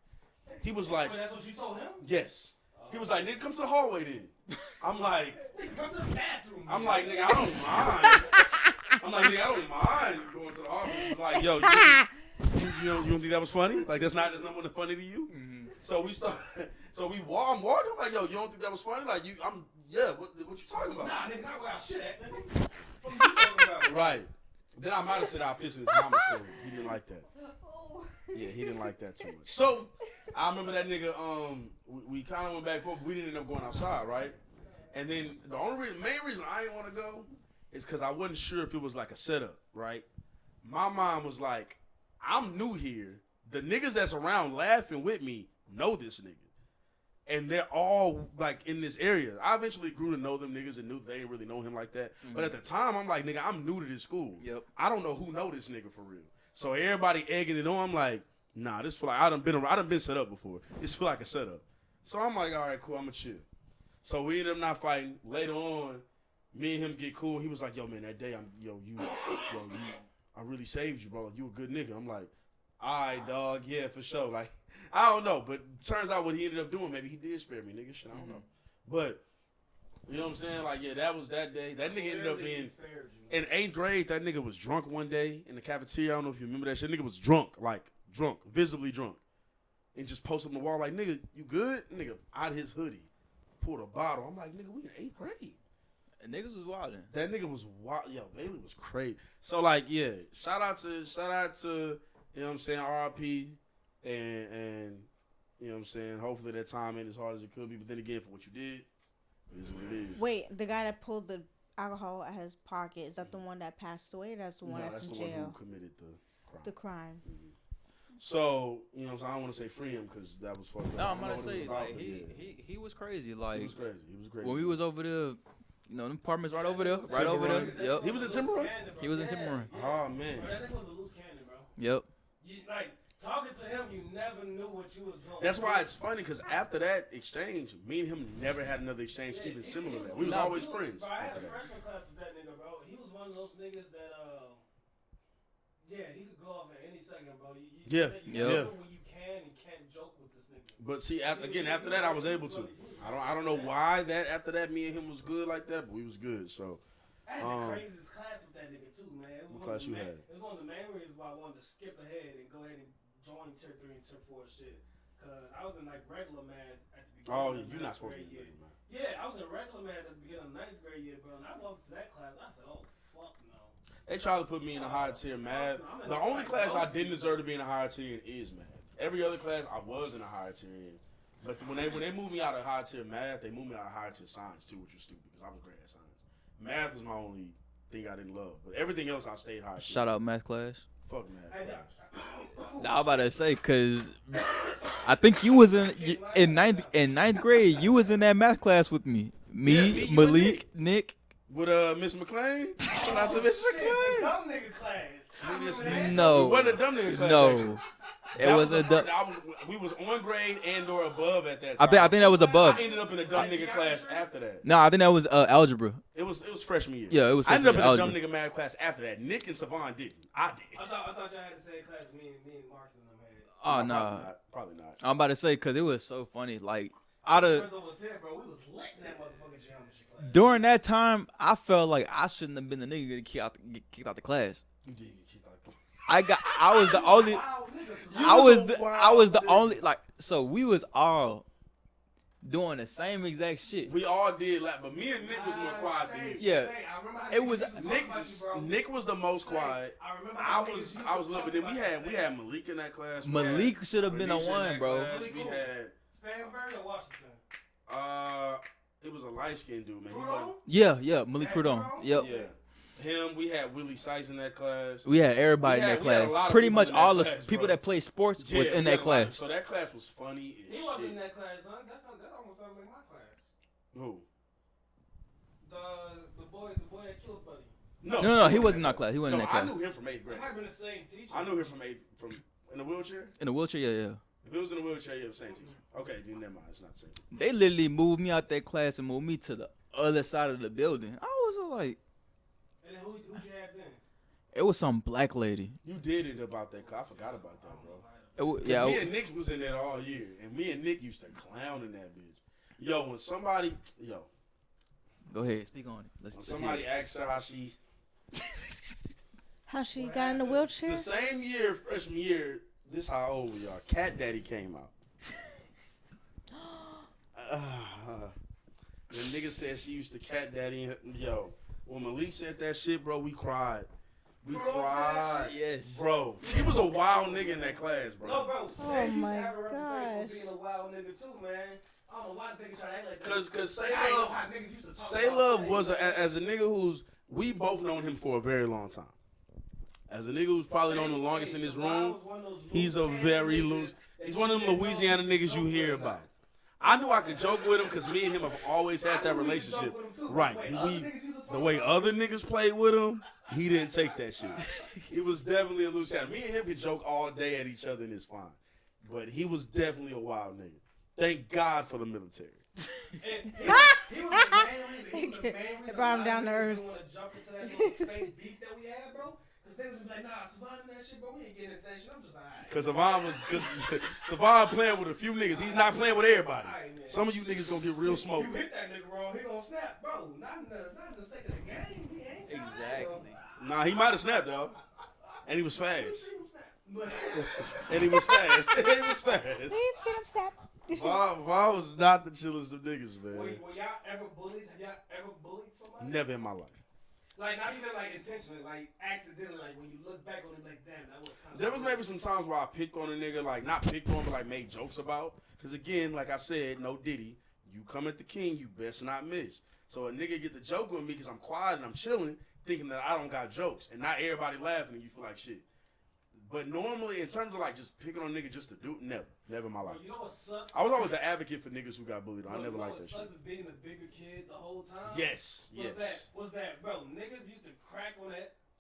He was like, That's what you told him? yes. He was like, nigga, come to the hallway then. I'm like, Come to the bathroom. I'm like, nigga, I don't mind. I'm like, nigga, I don't mind going to the hallway. He's like, yo, you don't think that was funny? Like that's not funny to you? Mm-hmm. So we start. So I'm walking. I'm like, yo, you don't think that was funny? Like what you talking about? Nah, nigga, not where I shit at, nigga. What you talking about? Right. Then I might have said I'll piss in his mama's toilet. He didn't like that. Yeah, he didn't like that too much. So I remember that nigga. We kind of went back and forth. We didn't end up going outside, right? And then the main reason I didn't want to go is because I wasn't sure if it was like a setup, right? My mom was like, I'm new here. The niggas that's around laughing with me know this nigga. And they're all like in this area. I eventually grew to know them niggas and knew they didn't really know him like that. Mm-hmm. But at the time, I'm like, nigga, I'm new to this school. Yep. I don't know who know this nigga for real. So everybody egging it on. I'm like, nah, this feel like I done been set up before. This feel like a setup. So I'm like, all right, cool, I'ma chill. So we ended up not fighting. Later on, me and him get cool. He was like, yo, man, that day I really saved you, bro. You a good nigga. I'm like, all right, dog. Yeah, for sure. Like, I don't know. But turns out what he ended up doing, maybe he did spare me, nigga. Shit, I don't know. But, you know what I'm saying? Like, yeah, that was that day. That nigga ended up being, in 8th grade, that nigga was drunk one day in the cafeteria. I don't know if you remember that shit. Nigga was drunk, visibly drunk. And just posted on the wall like, nigga, you good? Nigga, out of his hoodie, pulled a bottle. I'm like, nigga, we in 8th grade. And niggas was wildin'. That nigga was wild. Yo, Bailey was crazy. So like, yeah, shout out to, you know what I'm saying, RIP, and you know what I'm saying. Hopefully that time ain't as hard as it could be. But then again, for what you did, it is what it is. Wait, the guy that pulled the alcohol out of his pocket, is that the one that passed away? Or that's the one that's in jail? That's the one who committed the crime. Mm-hmm. So, you know what I'm saying, I don't want to say free him because that was fucked up. No, I'm about to say, like, he was crazy. Like, he was crazy. When we was over there, you know, them apartments right over there. Yep. He was in Timberrun? He was in Timberrun. Oh, man. Bro, that nigga was a loose cannon, bro. Yep. You, like, talking to him, you never knew what you was doing. That's why it's funny, because after that exchange, me and him never had another exchange even similar to that. We was always friends. Bro, I had a freshman class with that nigga, bro. He was one of those niggas that, he could go off at any second, bro. You know when you can and can't joke with this nigga. But see, after that, I was able to. I don't know why after that, me and him was good like that, but we was good. So I had the craziest class with that nigga too, man. What class you had? It was one of the main reasons why I wanted to skip ahead and go ahead and join tier 3 and tier 4 shit. Cause I was in like regular math at the beginning. Oh, of you're not supposed to be regular math. Yeah, I was in regular math at the beginning of 9th grade year, bro. And I walked to that class. I said, oh fuck no. They tried to put me in a higher tier math. The only class I didn't deserve to be in a higher tier in is math. Every other class I was in a higher tier in. But when they moved me out of higher tier math, they moved me out of higher tier science too, which was stupid because I was great at science. Math was my only thing I didn't love, but everything else I stayed higher tier. Shout out math class. Fuck math class. Nah, I'm about to say, cause I think you was in ninth grade. You was in that math class with me. Me, Malik, Nick. With Miss McClain? Shout out to Miss McClain. Dumb nigga class. No. It wasn't a dumb nigga class. No. Actually. It was a dumb. We was on grade and or above at that I time. think that was above. I ended up in a dumb nigga class after that. No, I think that was algebra. It was freshman year. Yeah, it was. I ended up in a algebra. dumb nigga math class after that. Nick and Savon didn't. I did. I thought y'all had the same class me and Marks and them had. Oh no, probably not. I'm about to say because it was so funny. Like out of Renzo was here, bro. We was letting that motherfucking geometry class. during that time, I felt like I shouldn't have been the nigga to get kicked out the class. You did get kicked out the class. I was the only. I was the only, like, so we was all, doing the same exact shit. We all did laugh, but me and Nick was more quiet than you. Yeah. I remember how It was- niggas used to talk about you, bro. Nick was the most quiet. I remember I how niggas was used to a little talk bit. Then about we you. had Malik in that class. We Malik had should have been a Renisha in one, that bro. class. Malik We who? had Stansbury or Washington? it was a light skinned dude, man. He Prudhomme? Yeah, Malik Hey, Prudhomme. Prudhomme? Yep. yeah. Him, we had Willie Sykes in that class. We had everybody We in had- that we had a class. lot of Pretty people much in that all the class, people bro. that played sports was Yeah, in we that had a lot- class. So that class was funny as He wasn't shit. in that class, huh? That almost sounded like my class. Who? The boy that killed Buddy. No, he wasn't in that class. He wasn't in that I class. knew him from 8th It grade. might have been the same teacher. I knew him from in the wheelchair. In the wheelchair, yeah. If it was in the wheelchair, yeah, the same teacher. Okay, then never mind. It's not the same. They literally moved me out that class and moved me to the other side of the building. I was like, And then who'd you have then? it was some black lady. You did it about that. I forgot about that, bro. Yeah, Me and Nick was in there all year, and me and Nick used to clown in that bitch. Yo, when somebody, go ahead, speak on it. when Let's somebody hear it. asked her how she, How she got in the wheelchair? the same year, freshman year, this how old we are. Cat Daddy came out. The nigga said she used to cat daddy. Yo, when Malik said that shit, bro, we cried. We Bro, cried. Yes. Bro, he was a wild nigga in that class, bro. No, bro. Say used to my have a reputation gosh. for being a wild nigga too, man. I don't know why this nigga trying to act like that. Cause Say I ain't know Love, how niggas used to talk Say about Love Say. was as a nigga who's we both known him for a very long time. As a nigga who's probably known the longest in this room, he's a very loose. He's one of them Louisiana niggas you hear about. I knew I could joke with him because me and him have always had that relationship. Right. The way other niggas played with him, he didn't take that shit. It was definitely a loose shot. Me and him could joke all day at each other and it's fine. But he was definitely a wild nigga. Thank God for the military. He was the main reason. He was the main reason. It brought him a lot down of to niggas earth. didn't want to jump into that little fake beef that we had, bro. Cause niggas was like, nah, Savon and that shit, bro. We ain't getting into that shit. I'm just alright. Cause Savon playing with a few niggas. He's not playing with everybody. Some of you niggas gonna get real smoked. You hit that nigga wrong, he gonna snap, bro. Not in the sake of the game. He ain't got it, Exactly. Nah, he might have snapped, though. And he was fast. But And he was fast. And he was fast. Snap. Vaughn was not the chillest of niggas, man. were y'all ever bullies? Have y'all ever bullied somebody? Never in my life. Like, not even like intentionally, like accidentally, like when you look back on it, like, damn, that was kind of. There was maybe some times where I picked on a nigga, like not picked on, but like made jokes about. Cause again, like I said, no Diddy, you come at the king, you best not miss. So a nigga get the joke with me because I'm quiet and I'm chilling, thinking that I don't got jokes, and not everybody laughing and you feel like shit. But normally, in terms of like just picking on a nigga just to do, never in my life. You know what sucks? I was always an advocate for niggas who got bullied. I never liked that shit. What sucks is being the bigger kid the whole time. Yes, yes. Was that, bro? Niggas used to crack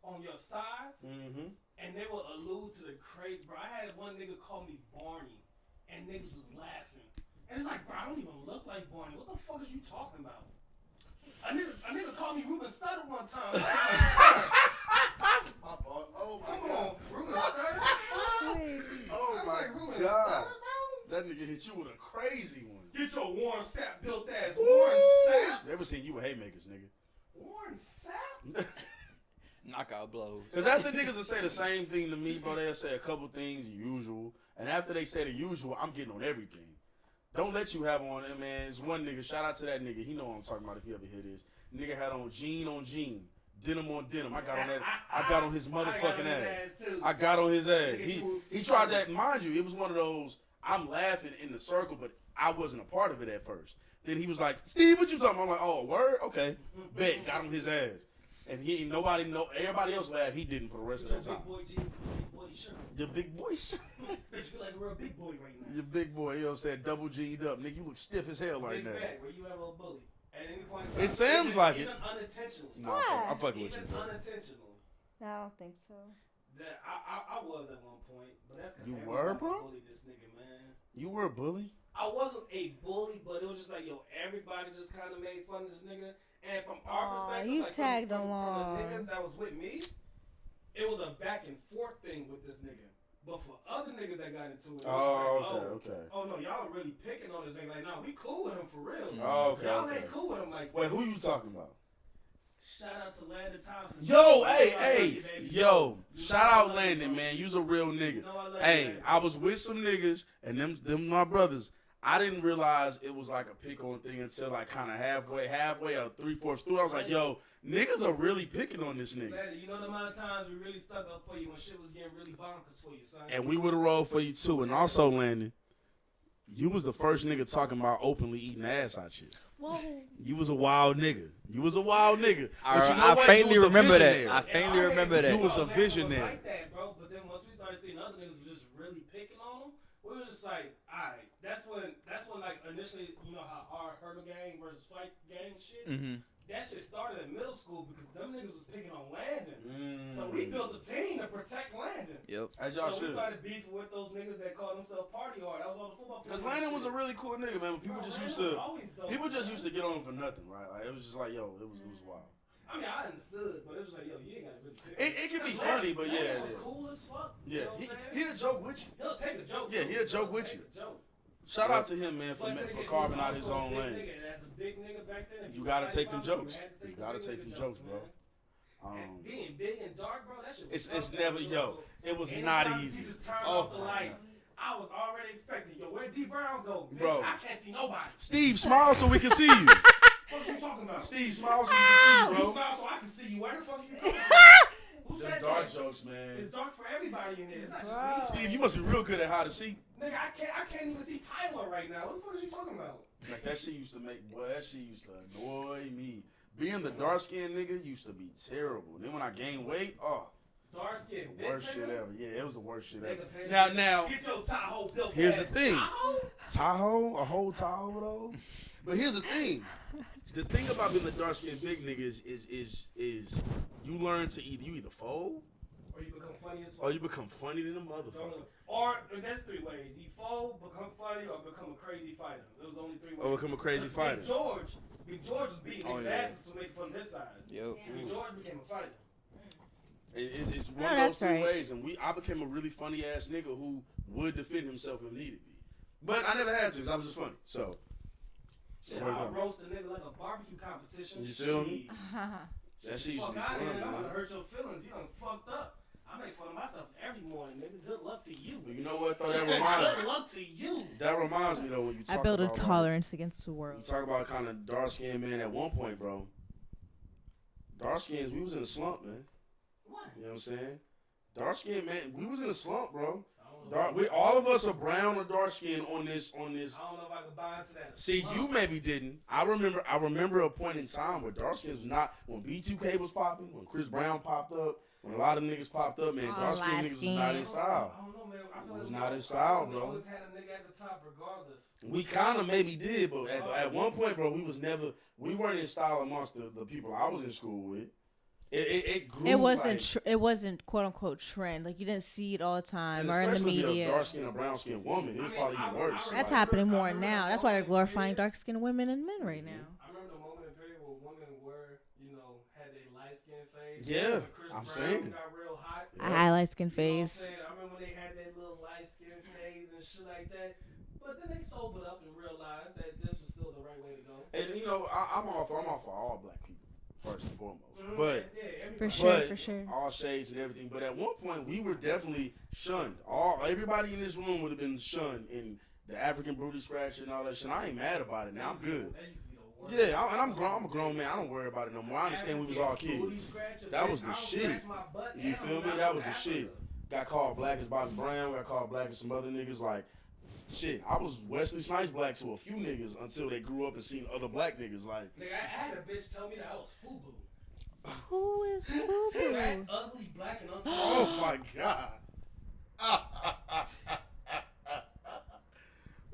on your size, Mm-hmm. and they would allude to the crazy. Bro, I had one nigga call me Barney, and niggas was laughing. And it's like, bro, I don't even look like Barney. What the fuck is you talking about? A nigga called me Ruben Studdard one time. My fault. Oh Come on, Ruben Studdard. Oh I'm my like, Ruben God. Studdard, bro? That nigga hit you with a crazy one. Get your Warren Sapp built ass. Warren Sapp. Never seen you with haymakers, nigga. Warren Sapp. Knockout blows. Cause after niggas will say the same thing to me, bro, they'll say a couple things usual, and after they say the usual, I'm getting on everything. Don't let you have on it, man. It's one nigga. Shout out to that nigga. He know what I'm talking about if he ever hear this. Nigga had on jean on jean, denim on denim. I got on that. I got on his motherfucking ass. I got on his ass. He tried that. Mind you, it was one of those. I'm laughing in the circle, but I wasn't a part of it at first. Then he was like, "Steve, what you talking about?" I'm like, "Oh, word? Okay." Bet. Got on his ass. And he ain't nobody know. Everybody else laughed. He didn't for the rest of that time. Big boy jeans and big boy shirt. Your big boy shirt. Bitch feel like a real big boy right now. Your big boy, you know what I'm saying? Double G'd up. Nigga, you look stiff as hell right Big now. fat, were you ever a bully? At any point in time? It seems like it. Even unintentionally. No, I'm fucking with you. Even Bro. unintentional. No, I don't think so. That I was at one point, but that's because You were, bro? bullied this nigga, man. You were a bully? I wasn't a bully, but it was just like, yo, everybody just kind of made fun of this nigga. And from our perspective, you like tagged from along. the niggas that was with me, it was a back and forth thing with this nigga. But for other niggas that got into it, it was like, okay. Oh no, y'all are really picking on this nigga. Like, nah, we cool with him for real. Oh, okay, Y'all okay. ain't cool with him like Wait, who you talking about? Shout out to Landon Thompson. Yo, You hey, know I love hey, you, baby. yo, You shout know I out love you, Landon, bro. man. You's a real nigga. You know I love you, Hey, baby. I was with some niggas, and them my brothers. I didn't realize it was like a pick on thing until like kind of halfway or 3/4 through. I was like, yo, niggas are really picking on this nigga. Vette, you know the amount of times we really stuck up for you when shit was getting really bonkers for you, son. And we would have rolled for you too. And also, Landon, you was the first nigga talking about openly eating ass out shit. Whoa. You was a wild nigga. But you know I what? faintly You was a remember that. visionary. I faintly remember that. You was a Man, visionary. It was like that, bro. But then once we started seeing other niggas was just really picking on them, we was just like, alright. That's when like initially, you know how our hurdle gang versus fight gang shit. Mm-hmm. That shit started in middle school because them niggas was picking on Landon. So we built a team to protect Landon. Yep. As y'all So we should. started beefing with those niggas that called themselves party hard. That was all the football players. Because Landon was a really cool nigga, man. People just used to get on him for nothing, right? Like it was just like, yo, it was wild. I mean, I understood, but it was like, yo, you ain't got to really pick. It can be funny, but yeah. Landon was cool as fuck. Yeah, You know what I'm saying? he'll joke with you. He'll take a joke. Yeah, he'll joke with you. Take a joke. Shout out to him, man, for But then again, carving he was out his also a own big lane. nigga, and as a big nigga back then, if You was gotta fighting take them about him, jokes. had to take You gotta the take big them jokes, bro. man. And being big and dark, bro, that shit was It's tough never, back in yo, middle school. it was Anytime not the easy. teachers turned Oh, off the lights, I was already expecting, yo, where D Brown go? Bitch, Bro. I can't see nobody. Steve, smile so we can see you. What you talking about? Steve, smile so we can see you, You bro. smile so I can see you. Where the fuck you going? Who Them said dark that? jokes, man. It's dark for everybody in there. It's not just Bro. me. Steve, you must be real good at how to see. Nigga, I can't even see Tyler right now. What the fuck is you talking about? Like that shit used to make, boy, that shit used to annoy me. Being the dark skinned nigga used to be terrible. Then when I gained weight, Dark skin, the worst shit ever. Yeah, it was the worst shit ever. Nigga, Now, get your Tahoe built. here's the ass. thing. Tahoe? a whole Tahoe though. But here's the thing. The thing about being the dark skinned big nigga is you learn to either fold Or you become funny as fuck. or you become funny than a motherfucker. Or there's three ways: you fold, become funny, or become a crazy fighter. There was only three ways. Or become a crazy fighter. Big George was beating his asses to make fun of his size. Yep. Big George became a fighter. It's one No, of those that's three right. ways, and I became a really funny ass nigga who would defend himself if needed be. But I never had to because I was just funny. So Shit, word I'll up. roast a nigga like a barbecue competition. You feel me? Shit. That shit used to Fuck be out fun, here, I'm man. gonna hurt your feelings. You done fucked up. I make fun of myself every morning, nigga. Good luck to you. But you know what though? That reminds Good luck to you. That reminds me though when you I talk build a about tolerance against the you world. talk about kind of dark skinned man at one point, bro. Dark skins, we was in a slump, man. What? You know what I'm saying? Dark skinned man, we was in a slump, bro. I don't know. All of us are brown or dark skinned on this. I don't know if I could buy into that. See, you maybe didn't. I remember a point in time where dark skins was not when B2K was popping, when Chris Brown popped up, when a lot of niggas popped up, man. Oh, Dark skinned light niggas was skin. not in style. I don't know, man. I feel It was like not his style, we bro. always had a nigga at the top, regardless. We kind of maybe did, but at one point, bro, we weren't in style amongst the people I was in school with. It grew. It wasn't quote unquote trend. Like you didn't see it all the time or in the especially a media. dark skinned or brown skinned woman. It was probably even worse. That's Like, happening more I remember now. the That's why they're moment glorifying period. dark skinned women and men right now. I remember the moment and period where women were, had a light skin phase. Yeah, When Chris I'm Brown saying. got real hot. I highlight skin You know what I'm phase. saying? I remember when they had that little light skin phase and shit like that. But then they sobered up and realized that this was still the right way to go. And I'm all for all black people first and foremost. But For everybody. sure. all shades and everything. But at one point, we were definitely shunned. Everybody in this room would have been shunned in the African booty scratcher and all that shit. I ain't mad about it now. I'm good. That used to be the worst. Yeah, and I'm a grown man. I don't worry about it no more. I understand we was all kids. That was the shit. You feel me? That was the shit. Got called black as Bobby Brown. Got called black as some other niggas. Like, shit, I was Wesley Snipes black to a few niggas until they grew up and seen other black niggas. Like, Nigga, I had a bitch tell me that I was FUBU. Who is Boo Fat, Boo? ugly, black, and ugly. oh my god.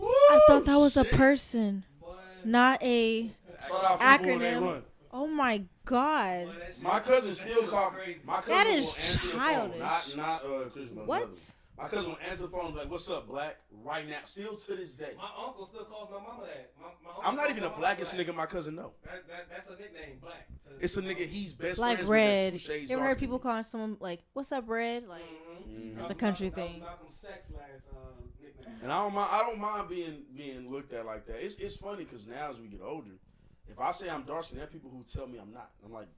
I thought that was a person, Boy, not a. Shout out Fubu when they Acronym. run. Oh my god. boy, that shit- My cousin that still shit called. was crazy. My cousin That will is answer the phone, childish. not Christian. but What? another. My cousin will answer the phone and be like, "What's up, black?" Right now, still to this day. My uncle still calls my mama that. My uncle I'm not calls even the my mama blackest black. nigga my cousin know. That's a nickname, black. It's a nigga he's best Like friends Red. with. That's 2 shades You ever darker heard than people me. calling someone like, "What's up, Red?" Like, Mhm. That's a country thing. Malcolm Sex last nickname. And I don't mind being looked at like that. It's funny because now as we get older, if I say I'm dark skinned, there are people who tell me I'm not. I'm like,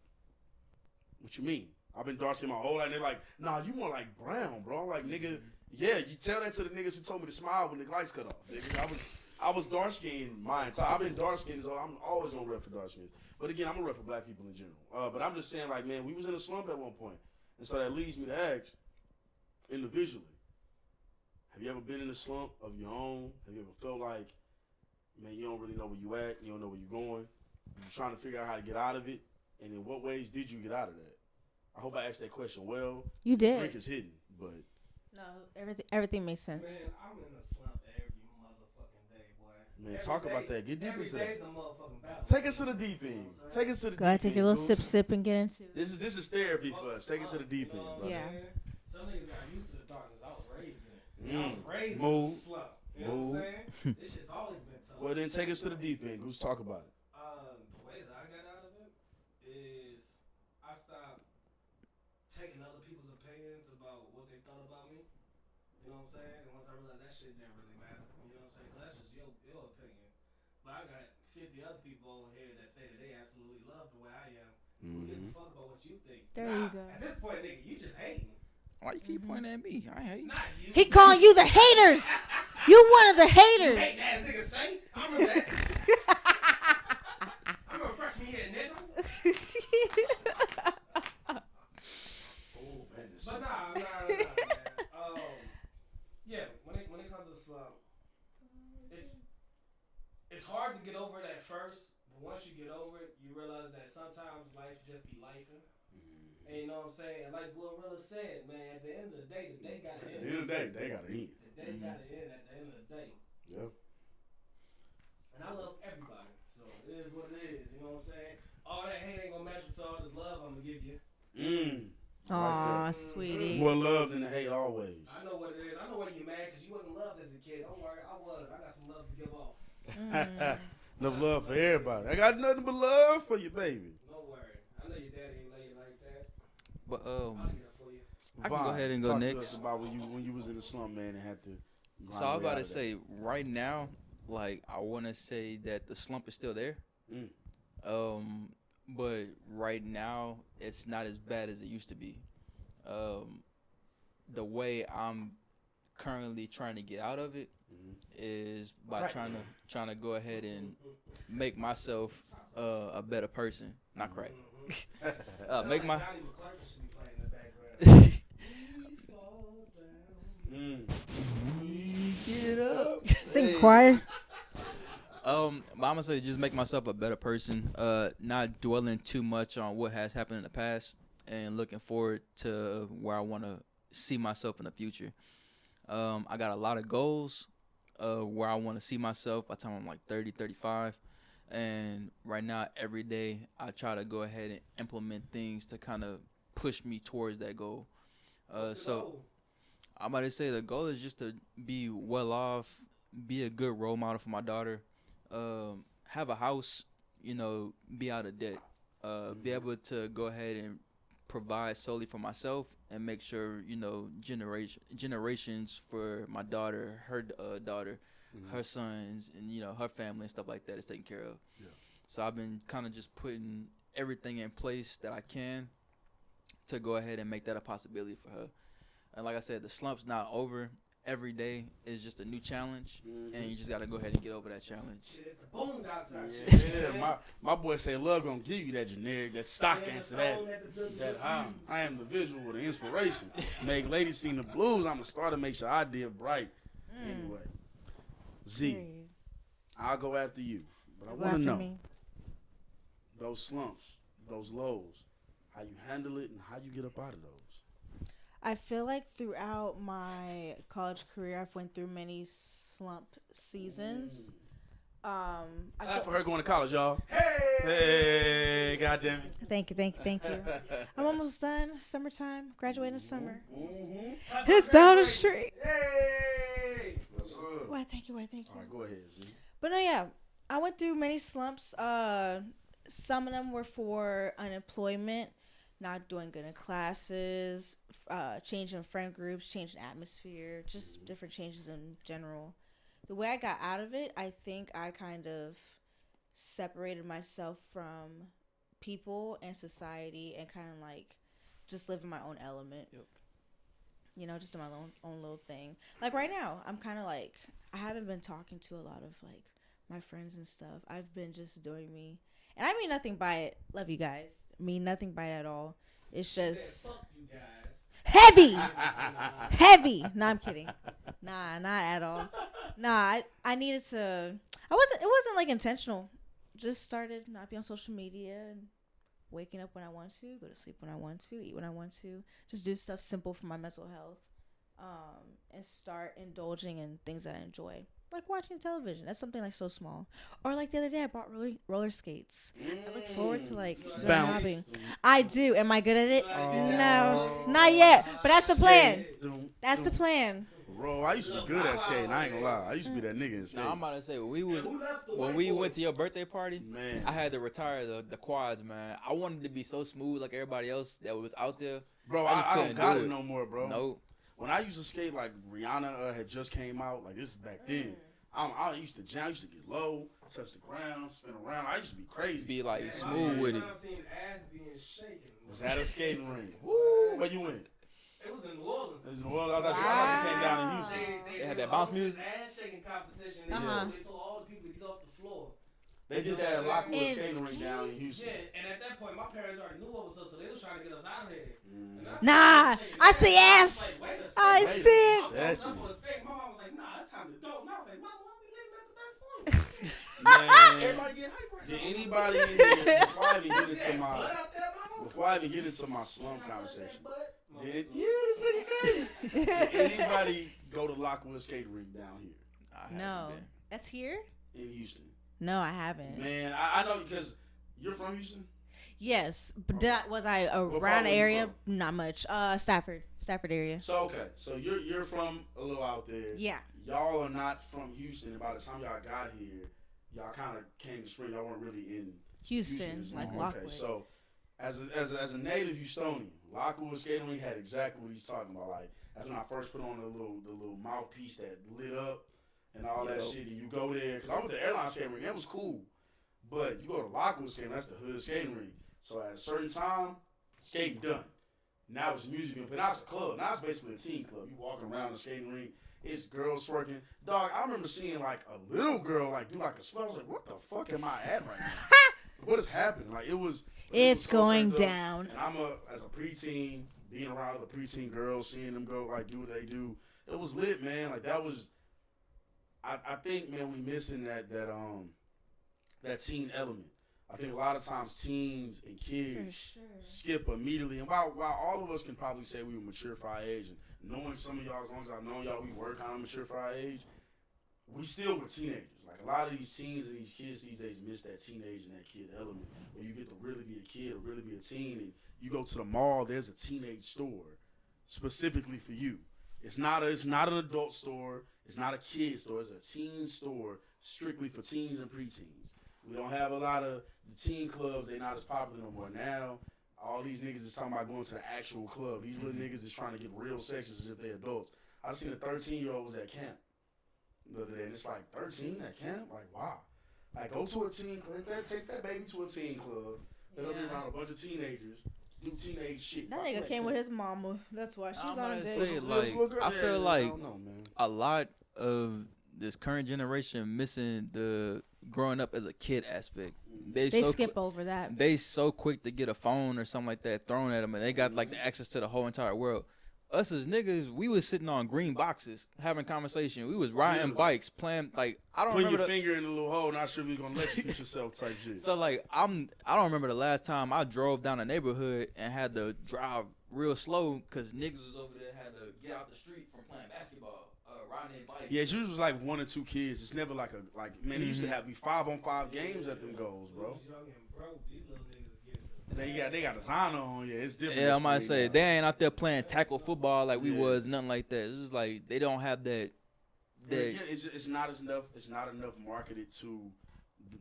what you mean? I've been dark skinned my whole life. And they're like, nah, you more like brown, bro. I'm like, nigga, yeah, you tell that to the niggas who told me to smile when the lights cut off. Nigga. I was dark skinned my entire. I've been dark skinned, so I'm always gonna rep for dark skins. But again, I'm gonna rep for black people in general. But I'm just saying, like, man, we was in a slump at one point, and so that leads me to ask, individually, have you ever been in a slump of your own? Have you ever felt like, man, you don't really know where you at, you don't know where you're going, you're trying to figure out how to get out of it, and in what ways did you get out of that? I hope I asked that question well. You did. The drink is hidden, but No, everything makes sense. Man, I'm in a slump every motherfucking day, boy. man, Every talk day- about that. Get deep every into day's that. a motherfucking battle. Take us to the deep end. Take us to the Go ahead, deep take your little end, sip and get into it. This is therapy for us. Take us to the deep You end, know what bro. I'm Yeah. saying? Some niggas got used to the darkness. I was raised in it. I Mm. was raised in Move. a slump. You know what I'm saying? This shit's always been tough. Well, then take us to the deep end. Goose, talk about it. The way that I got out of it is I stopped taking other people's opinions about what they thought about me. You know what I'm saying? And once I realized that shit didn't really matter. You know what I'm saying? 'Cause that's just your opinion. But I got 50 other people over here that say that they absolutely love the way I am. Who gives a fuck about what you think? There you go. At this point, nigga, you just hating. Why you keep pointing at me? I hate. Not you. He calling you the haters. You one of the haters. Hate ass nigga say. I remember that. I remember freshman year, nigga. Oh, man, this But nah, man. Yeah, when it comes to slump, it's hard to get over it at first, but once you get over it, you realize that sometimes life just be lifing. And you know what I'm saying? Like Glorilla said, man, at the end of the day gotta end. At the end of the day, they got to eat. The day gotta end at the end of the day. Yeah. And I love everybody, so it is what it is. You know what I'm saying? All that hate ain't gonna match with all this love I'm gonna give you. Aw, Like sweetie. more love than the hate always. I know what it is. I know why you're mad because you wasn't loved as a kid. Don't worry, I was. I got some love to give off. Enough love for everybody. I got nothing but love for you, baby. Don't worry. I know your daddy ain't love you like that. But I'll do that for you. I can go ahead and go talk next. To us about when you was in the slump, man, and had to. So I was about to say, right now, like I want to say that the slump is still there. But right now it's not as bad as it used to be. The way I'm currently trying to get out of it is by Right. trying to go ahead and make myself a better person. Not crack. Make my Johnny McClurkin should be playing in the background. Get up. Sing choir. but I'm gonna say just make myself a better person. Not dwelling too much on what has happened in the past, and looking forward to where I want to see myself in the future. I got a lot of goals where I want to see myself by the time I'm like 30, 35. And right now, every day, I try to go ahead and implement things to kind of push me towards that goal. So I'm about to say the goal is just to be well off, be a good role model for my daughter, have a house, be out of debt, be able to go ahead and provide solely for myself and make sure, generations for my daughter, her daughter, her sons, and, her family and stuff like that is taken care of. Yeah. So I've been kind of just putting everything in place that I can to go ahead and make that a possibility for her. And like I said, the slump's not over. Every day is just a new challenge, and you just got to go ahead and get over that challenge. Shit, it's the boondocks out Yeah, shit. my boy say love gonna give you that generic, that stock answer that I am the visual, the inspiration. Make ladies sing the blues. I'ma start to make sure I did bright. Anyway, Z, I'll go after you, but I want to know those slumps, those lows, how you handle it, and how you get up out of those. I feel like throughout my college career, I've went through many slump seasons. For her going to college, y'all. Hey, goddamn it. Thank you. I'm almost done. Summertime, graduating summer. Mm-hmm. It's down the street. Hey! Why? Thank you. All right, go ahead, Z. But no, yeah, I went through many slumps. Some of them were for unemployment, not doing good in classes, changing friend groups, changing atmosphere, just different changes in general. The way I got out of it, I think I kind of separated myself from people and society and kind of like just live in my own element. Yep. Just in my own little thing. Like right now, I'm kind of like, I haven't been talking to a lot of like my friends and stuff. I've been just doing me, and I mean nothing by it. Love you guys. Mean nothing by it at all. It's just Fuck you guys. heavy, heavy. No, I'm kidding. Nah, not at all. Nah, I needed to. It wasn't like intentional. Just started not be on social media and waking up when I want to, go to sleep when I want to, eat when I want to. Just do stuff simple for my mental health. And start indulging in things that I enjoy, like watching television. That's something like so small. Or like the other day, I bought roller skates. I look forward to like doing a hobby. I do. Am I good at it? No, not yet. But that's the plan. That's the plan. Bro, I used to be good at skating. I ain't gonna lie. I used to be that nigga in skating. No, I'm about to say when we went to your birthday party, man, I had to retire the quads, man. I wanted to be so smooth like everybody else that was out there. Bro, I don't got it no more, bro. Nope. When I used to skate, like Rihanna had just came out, like this is back then. I used to jam, I used to get low, touch the ground, spin around. I used to be crazy. Be like smooth with it. I've seen ass being shaken. Was at a skating rink. Woo, where you went? It was in New Orleans. It was in New Orleans. I thought you came down in Houston. They had that bounce music. Ass shaking competition. They told all the people to get off the floor. They did that at Lockwood skating rink down in Houston. Yeah, and at that point, my parents already knew what was up, so they was trying to get us out of here. Nah, I see ass. I see it. My mom was like, nah, it's time to go. And I was like, Mama, why we leaving at the best point? Man, Everybody getting hype right did now. anybody in here, before I even get into my slump conversation, this nigga crazy. Did anybody go to Lockwood skating rink down here? No. That's here? In Houston. No, I haven't. Man, I know because you're from Houston? Yes, but was I part around the were you area? from? Not much. Stafford area. So you're from a little out there. Yeah. Y'all are not from Houston. And by the time y'all got here, y'all kind of came to spring. Y'all weren't really in Houston like Lockwood. Okay, so as a native Houstonian, Lockwood skating rink had exactly what he's talking about. Like that's when I first put on the little mouthpiece that lit up and all that shit. And you go there because I went to airline skating rink. That was cool. But you go to Lockwood skating, that's the hood skating rink. So at a certain time, skating done. Now it's music being played. Now it's a club. Now it's basically a teen club. You walking around the skating rink, it's girls twerking. Dog, I remember seeing like a little girl like do like a spell. I was like, what the fuck am I at right now? What is happening? Like it was. It's so going down. And as a preteen, being around the preteen girls, seeing them go like do what they do, it was lit, man. Like that was. I think, man, we missing that teen element. I think a lot of times teens and kids skip immediately. And while all of us can probably say we were mature for our age, and knowing some of y'all, as long as I've known y'all, we were kind of mature for our age, we still were teenagers. Like a lot of these teens and these kids these days miss that teenage and that kid element where you get to really be a kid or really be a teen. And you go to the mall, there's a teenage store specifically for you. It's not an adult store. It's not a kid store. It's a teen store strictly for teens and preteens. We don't have a lot of the teen clubs. They're not as popular no more. Now, all these niggas is talking about going to the actual club. These little niggas is trying to get real sex as if they're adults. I seen a 13-year-old was at camp the other day, and it's like, 13 at camp? Like, wow. Like, go to a teen club. Take that baby to a teen club. Let them be around a bunch of teenagers. Do teenage shit. That nigga came with his mama. That's why she's on a date. I feel like a lot of this current generation missing the growing up as a kid aspect. They skip over that. They so quick to get a phone or something like that thrown at them, and they got like the access to the whole entire world. Us as niggas, we was sitting on green boxes having conversation. We was riding bikes, playing like I don't remember your finger in the little hole, not sure if you're gonna let you get yourself type shit. So like I don't remember the last time I drove down a neighborhood and had to drive real slow because niggas was over there had to get out the street from playing basketball, riding their bike. Yeah, it's usually was like 1 or 2 kids. It's never like man. It used to have 5-on-5 games at them goals, bro. These little niggas They got designer on, yeah. It's different. Yeah, I might say they ain't out there playing tackle football like we was, nothing like that. It's just like they don't have that. It's not enough. It's not enough marketed to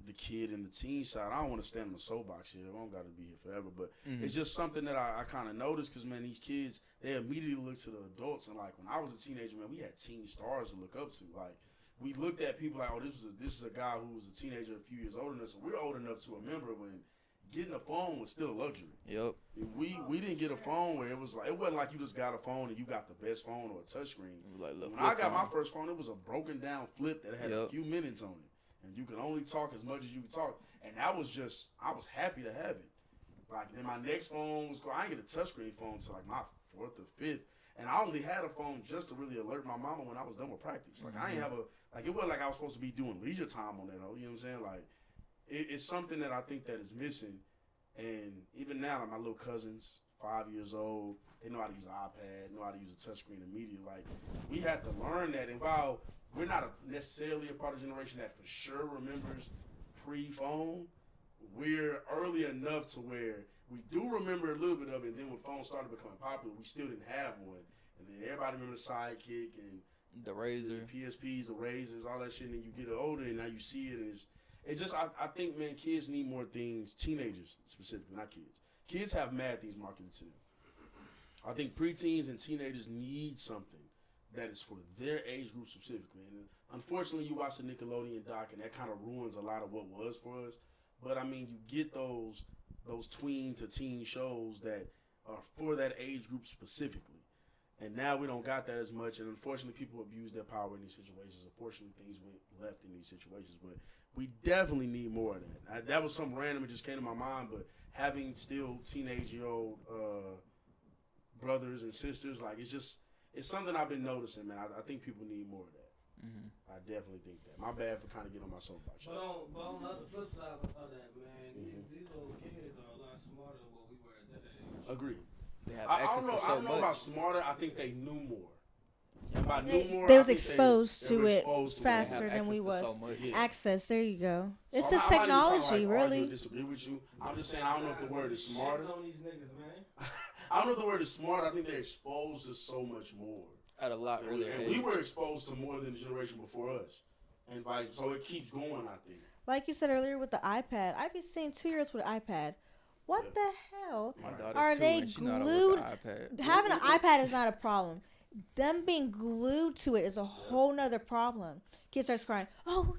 the kid and the teen side. I don't want to stand on the soapbox here. I don't got to be here forever, but it's just something that I kind of noticed because man, these kids they immediately look to the adults and like when I was a teenager, man, we had teen stars to look up to. Like we looked at people like, oh, this is a guy who was a teenager a few years older than us. So we're old enough to remember when getting a phone was still a luxury. Yep. We didn't get a phone where it wasn't like you just got a phone and you got the best phone or a touchscreen. Like, when I got my first phone, it was a broken down flip that had a few minutes on it, and you could only talk as much as you could talk, and that was just I was happy to have it. Like then my next phone was I didn't get a touchscreen phone until like my 4th or 5th, and I only had a phone just to really alert my mama when I was done with practice. Like I ain't have it wasn't like I was supposed to be doing leisure time on that. You know what I'm saying? Like it's something that I think that is missing. And even now, like my little cousins, 5 years old, they know how to use an iPad, know how to use a touchscreen immediately. Like, we had to learn that. And while we're not necessarily a part of the generation that for sure remembers pre-phone, we're early enough to where we do remember a little bit of it. And then when phones started becoming popular, we still didn't have one. And then everybody remembers Sidekick and the Razor, the PSPs, the Razors, all that shit. And then you get older and now you see it and it's just, I think, man, kids need more things. Teenagers, specifically, not kids. Kids have mad things marketed to them. I think preteens and teenagers need something that is for their age group specifically. And unfortunately, you watch the Nickelodeon doc, and that kind of ruins a lot of what was for us. But, I mean, you get those tween to teen shows that are for that age group specifically. And now we don't got that as much. And unfortunately, people abuse their power in these situations. Unfortunately, things went left in these situations. But we definitely need more of that. That was something random. It just came to my mind. But having still teenage-year-old brothers and sisters, like it's something I've been noticing, man. I think people need more of that. Mm-hmm. I definitely think that. My bad for kind of getting on my soapbox. But on the flip side of that, man, these little kids are a lot smarter than what we were at that age. Agreed. They have I access don't know. to so I don't know much. about smarter. I think they knew more. And by knew more, They I was think exposed they to were it exposed to faster They have than we access to was. so much. Yeah. Access, there you go. It's So the I'm not even trying to, technology, like, argue or really. disagree with you. I'm just saying I don't know if the word is smarter. Shitting on these niggas, man. I don't know if the word is smart. I think they're exposed to so much more. At a lot earlier And age. we were exposed to more than the generation before us. And vice so it keeps going, I think. Like you said earlier with the iPad, I'd be seeing 2 years with an iPad. What the hell? My daughter's Are 2 they and she know how to glued? work an iPad. Having an iPad is not a problem. Them being glued to it is a whole nother problem. Kid starts crying. Oh,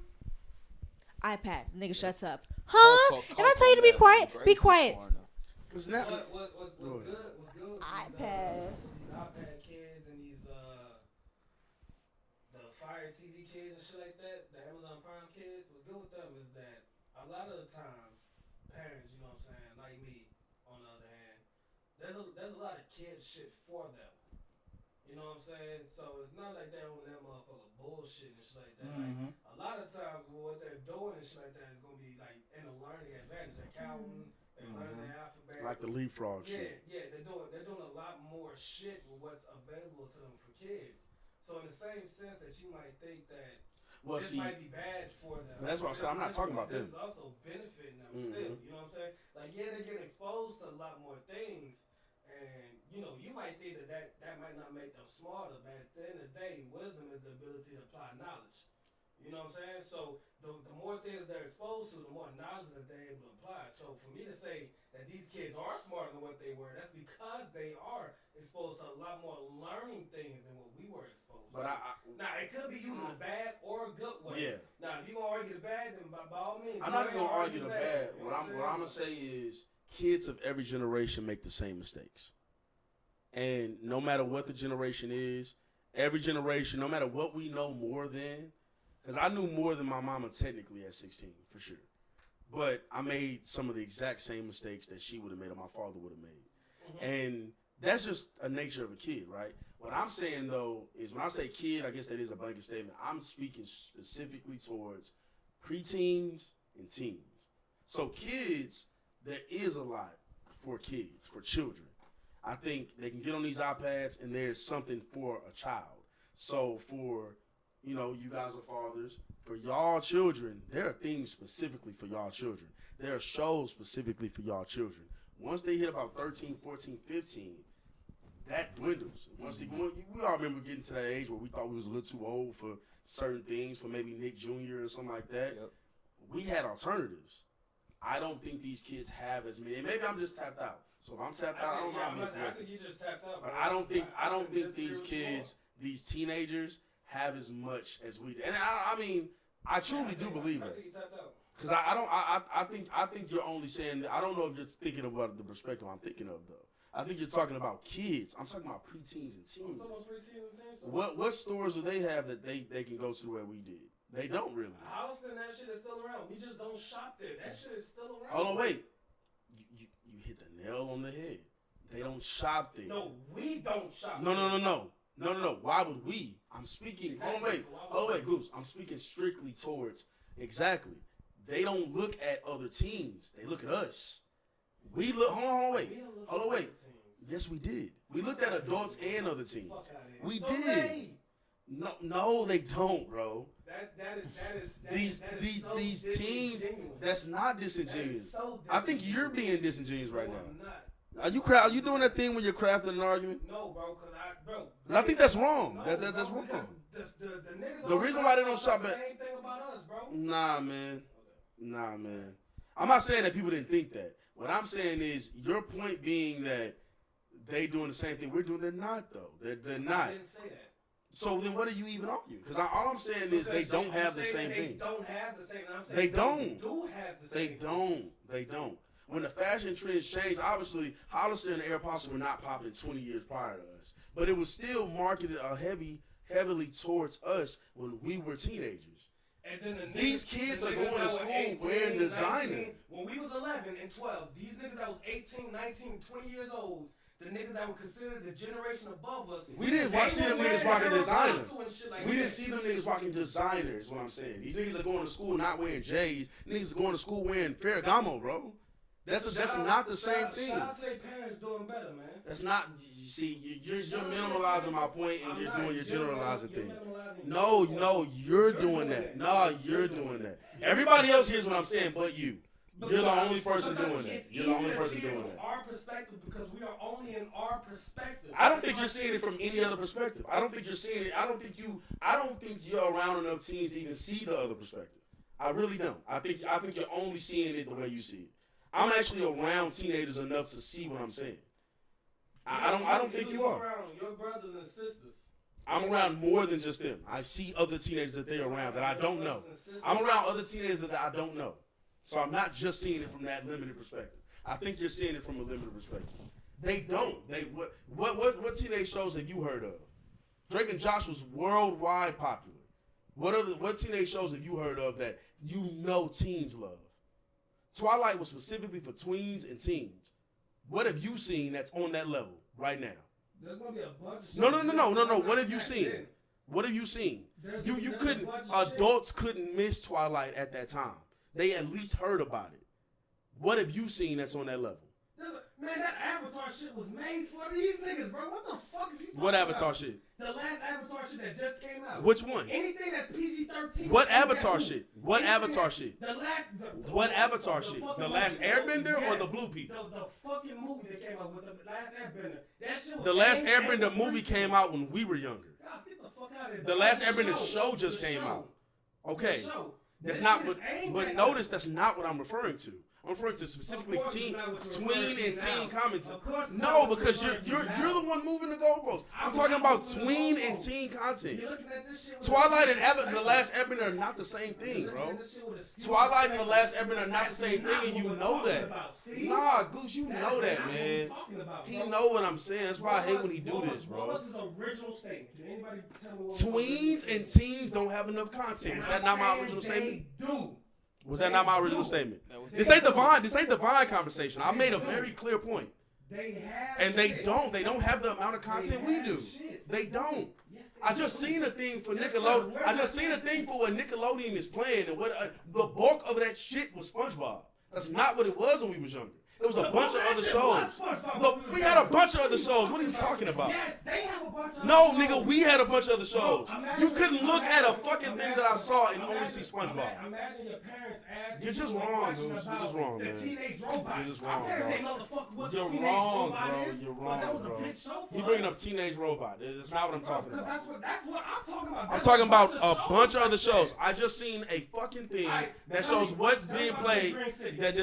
iPad. Nigga shuts up. Huh? If I tell you to be quiet, be quiet. Because now, What's good? iPad. These iPad kids and these the Fire TV kids and shit like that, the Amazon Prime kids. What's good with them is that a lot of the times, parents, you know what I'm saying, like me, on the other hand, there's a lot of kid shit for them. You know what I'm saying? So it's not like they're on that motherfucker bullshit and shit like that. Mm-hmm. Like, a lot of times what they're doing and shit like that is gonna be like in a learning advantage. They're counting, they're learning the alphabet. like the leapfrog shit. Yeah, they're doing a lot more shit with what's available to them for kids. So in the same sense that you might think that Well, this see, might be bad for them. that's what I'm saying. I'm not talking about this them. is also benefiting them still. You know what I'm saying? Like, yeah, they're getting exposed to a lot more things. And, you know, you might think that might not make them smarter, but at the end of the day, wisdom is the ability to apply knowledge. You know what I'm saying? So the more things they're exposed to, the more knowledge that they're able to apply. So for me to say that these kids are smarter than what they were, that's because they are exposed to a lot more learning things than what we were exposed But to. Now, it could be used in a bad or a good way. Yeah. Now, if you're going to argue the bad, then by all means. I'm not even going to argue the bad. You know What I'm going to say is kids of every generation make the same mistakes. And no matter what the generation is, every generation, no matter what we know more than, because I knew more than my mama technically at 16, for sure. But I made some of the exact same mistakes that she would have made or my father would have made. Mm-hmm. And that's just a nature of a kid, right? What I'm saying, though, is when I say kid, I guess that is a blanket statement. I'm speaking specifically towards preteens and teens. So kids, there is a lot for kids, for children. I think they can get on these iPads and there's something for a child. So for, you know, you guys are fathers. For y'all children, there are things specifically for y'all children. There are shows specifically for y'all children. Once they hit about 13, 14, 15, that dwindles. Once they go, we all remember getting to that age where we thought we was a little too old for certain things, for maybe Nick Jr. or something like that. Yep. We had alternatives. I don't think these kids have as many. Maybe I'm just tapped out. So if I'm tapped out, I don't know. I think you just tapped out. But I don't think these kids, these teenagers, have as much as we do. And I mean, I truly do believe I that. think you tapped out. Because I think you're only saying that. I don't know if you're thinking about the perspective I'm thinking of though. I think you're talking about kids. I'm talking about preteens and teens. What stores do they have that they can go to where we did? They don't really. Houston, that shit is still around. We just don't shop there. That shit is still around. Hold on, wait. You hit the nail on the head. They don't shop there. No, we don't shop No. there. Why would we? I'm speaking. Exactly. Hold on, wait, Goose. I'm speaking strictly towards exactly. They don't look at other teams. They look at us. We look. Hold on, wait. Yes, we did. We looked at adults and other teams. We did. No, they don't, bro. These teams. That's not disingenuous. I think you're being disingenuous right now. Are you doing that thing when you're crafting an argument? No, bro. I think that's wrong. That's wrong. The reason why they don't shop at same thing about us, bro. Nah, man. I'm not saying that people didn't think that. What I'm saying is your point being that they doing the same thing we're doing. They're not though. They're not. I didn't say that. So then what are you even arguing? Because all I'm saying is they don't have the same thing. They don't have the same. I'm saying They don't. do have the same. They don't. When the fashion trends change, obviously Hollister and Air Apostle were not popping 20 years prior to us, but it was still marketed heavily towards us when we were teenagers. And then these kids are going to school wearing designer. 19, when we was 11 and 12, these niggas that was 18, 19, 20 years old, the niggas that were considered the generation above us. We didn't see them niggas rocking designer. We didn't see them niggas rocking designer is what I'm saying. These niggas are going to school not wearing J's. Niggas are going to school wearing Ferragamo, bro. That's not the same thing. Shout out to their parents doing better, man. That's not. You see, you're minimalizing my point and you're doing your generalizing thing. No, you're doing that. No, you're doing that. Everybody else hears what I'm saying, but you. You're the only person doing that. You're the only person doing that. Our perspective, because we are only in our perspective. I don't think you're seeing it from any other perspective. I don't think you're seeing it. I don't think you're around enough teens to even see the other perspective. I really don't. I think you're only seeing it the way you see it. I'm actually around teenagers enough to see what I'm saying. I don't think you are. Around your brothers and sisters. I'm around more than just them. I see other teenagers that they're around that I don't know. I'm around other teenagers that I don't know. So I'm not just seeing it from that limited perspective. I think you're seeing it from a limited perspective. They don't. What teenage shows have you heard of? Drake and Josh was worldwide popular. What teenage shows have you heard of that you know teens love? Twilight was specifically for tweens and teens. What have you seen that's on that level right now? There's gonna be a bunch of shit. No. What have you seen? What have you seen? You couldn't. Adults couldn't miss Twilight at that time. They at least heard about it. What have you seen that's on that level? Man, that Avatar shit was made for these niggas, bro. What the fuck are you talking about? What Avatar shit? The last Avatar shit that just came out. Which one? Anything that's PG-13. What Avatar shit? What Avatar shit? What Avatar shit? The Last Airbender or the Blue People? The fucking movie that came out with the Last Airbender. That shit was the Last Airbender movie came out when we were younger. God, get the fuck out of here. The Last Airbender show just came out. Okay. That's not but notice that's not what I'm referring to. I'm referring to specifically tween and teen content. No, because you're the one moving the goalposts. I'm talking about tween and teen content. Twilight and The Last Airbender are not the same thing, bro. Twilight and The Last Airbender are not the same thing, and you know that. Nah, Goose, you know that, man. He know what I'm saying. That's why I hate when he do this, bro. What was his original statement? Can anybody tell me what tweens and teens don't have enough content. Was that not my original statement? Was that not my original statement? This ain't the Vine conversation. I made a very clear point. They have and they don't. They don't have the amount of content we do. They don't. I just seen a thing for Nickelodeon. I just seen a thing for what Nickelodeon is playing, and what the bulk of that shit was SpongeBob. That's not what it was when we was younger. It was a bunch of other shows. Look, we had a bunch of other shows. What are you talking about? Yes, they have a bunch of no, nigga, we had a bunch of other shows. You couldn't look at a fucking thing that I saw and only see SpongeBob. Imagine your parents ask You're just wrong, Goose. You're just wrong, man. The teenage robot. You're just wrong, Our parents bro. ain't know the fuck what You're the teenage wrong, robot bro. is. You're But wrong, that was a bro. big show for You bringing us. up Teenage Robot. It's not what I'm talking Because about. that's what I'm talking about. I'm talking about a bunch of other shows. I just seen a fucking thing that shows what's being played that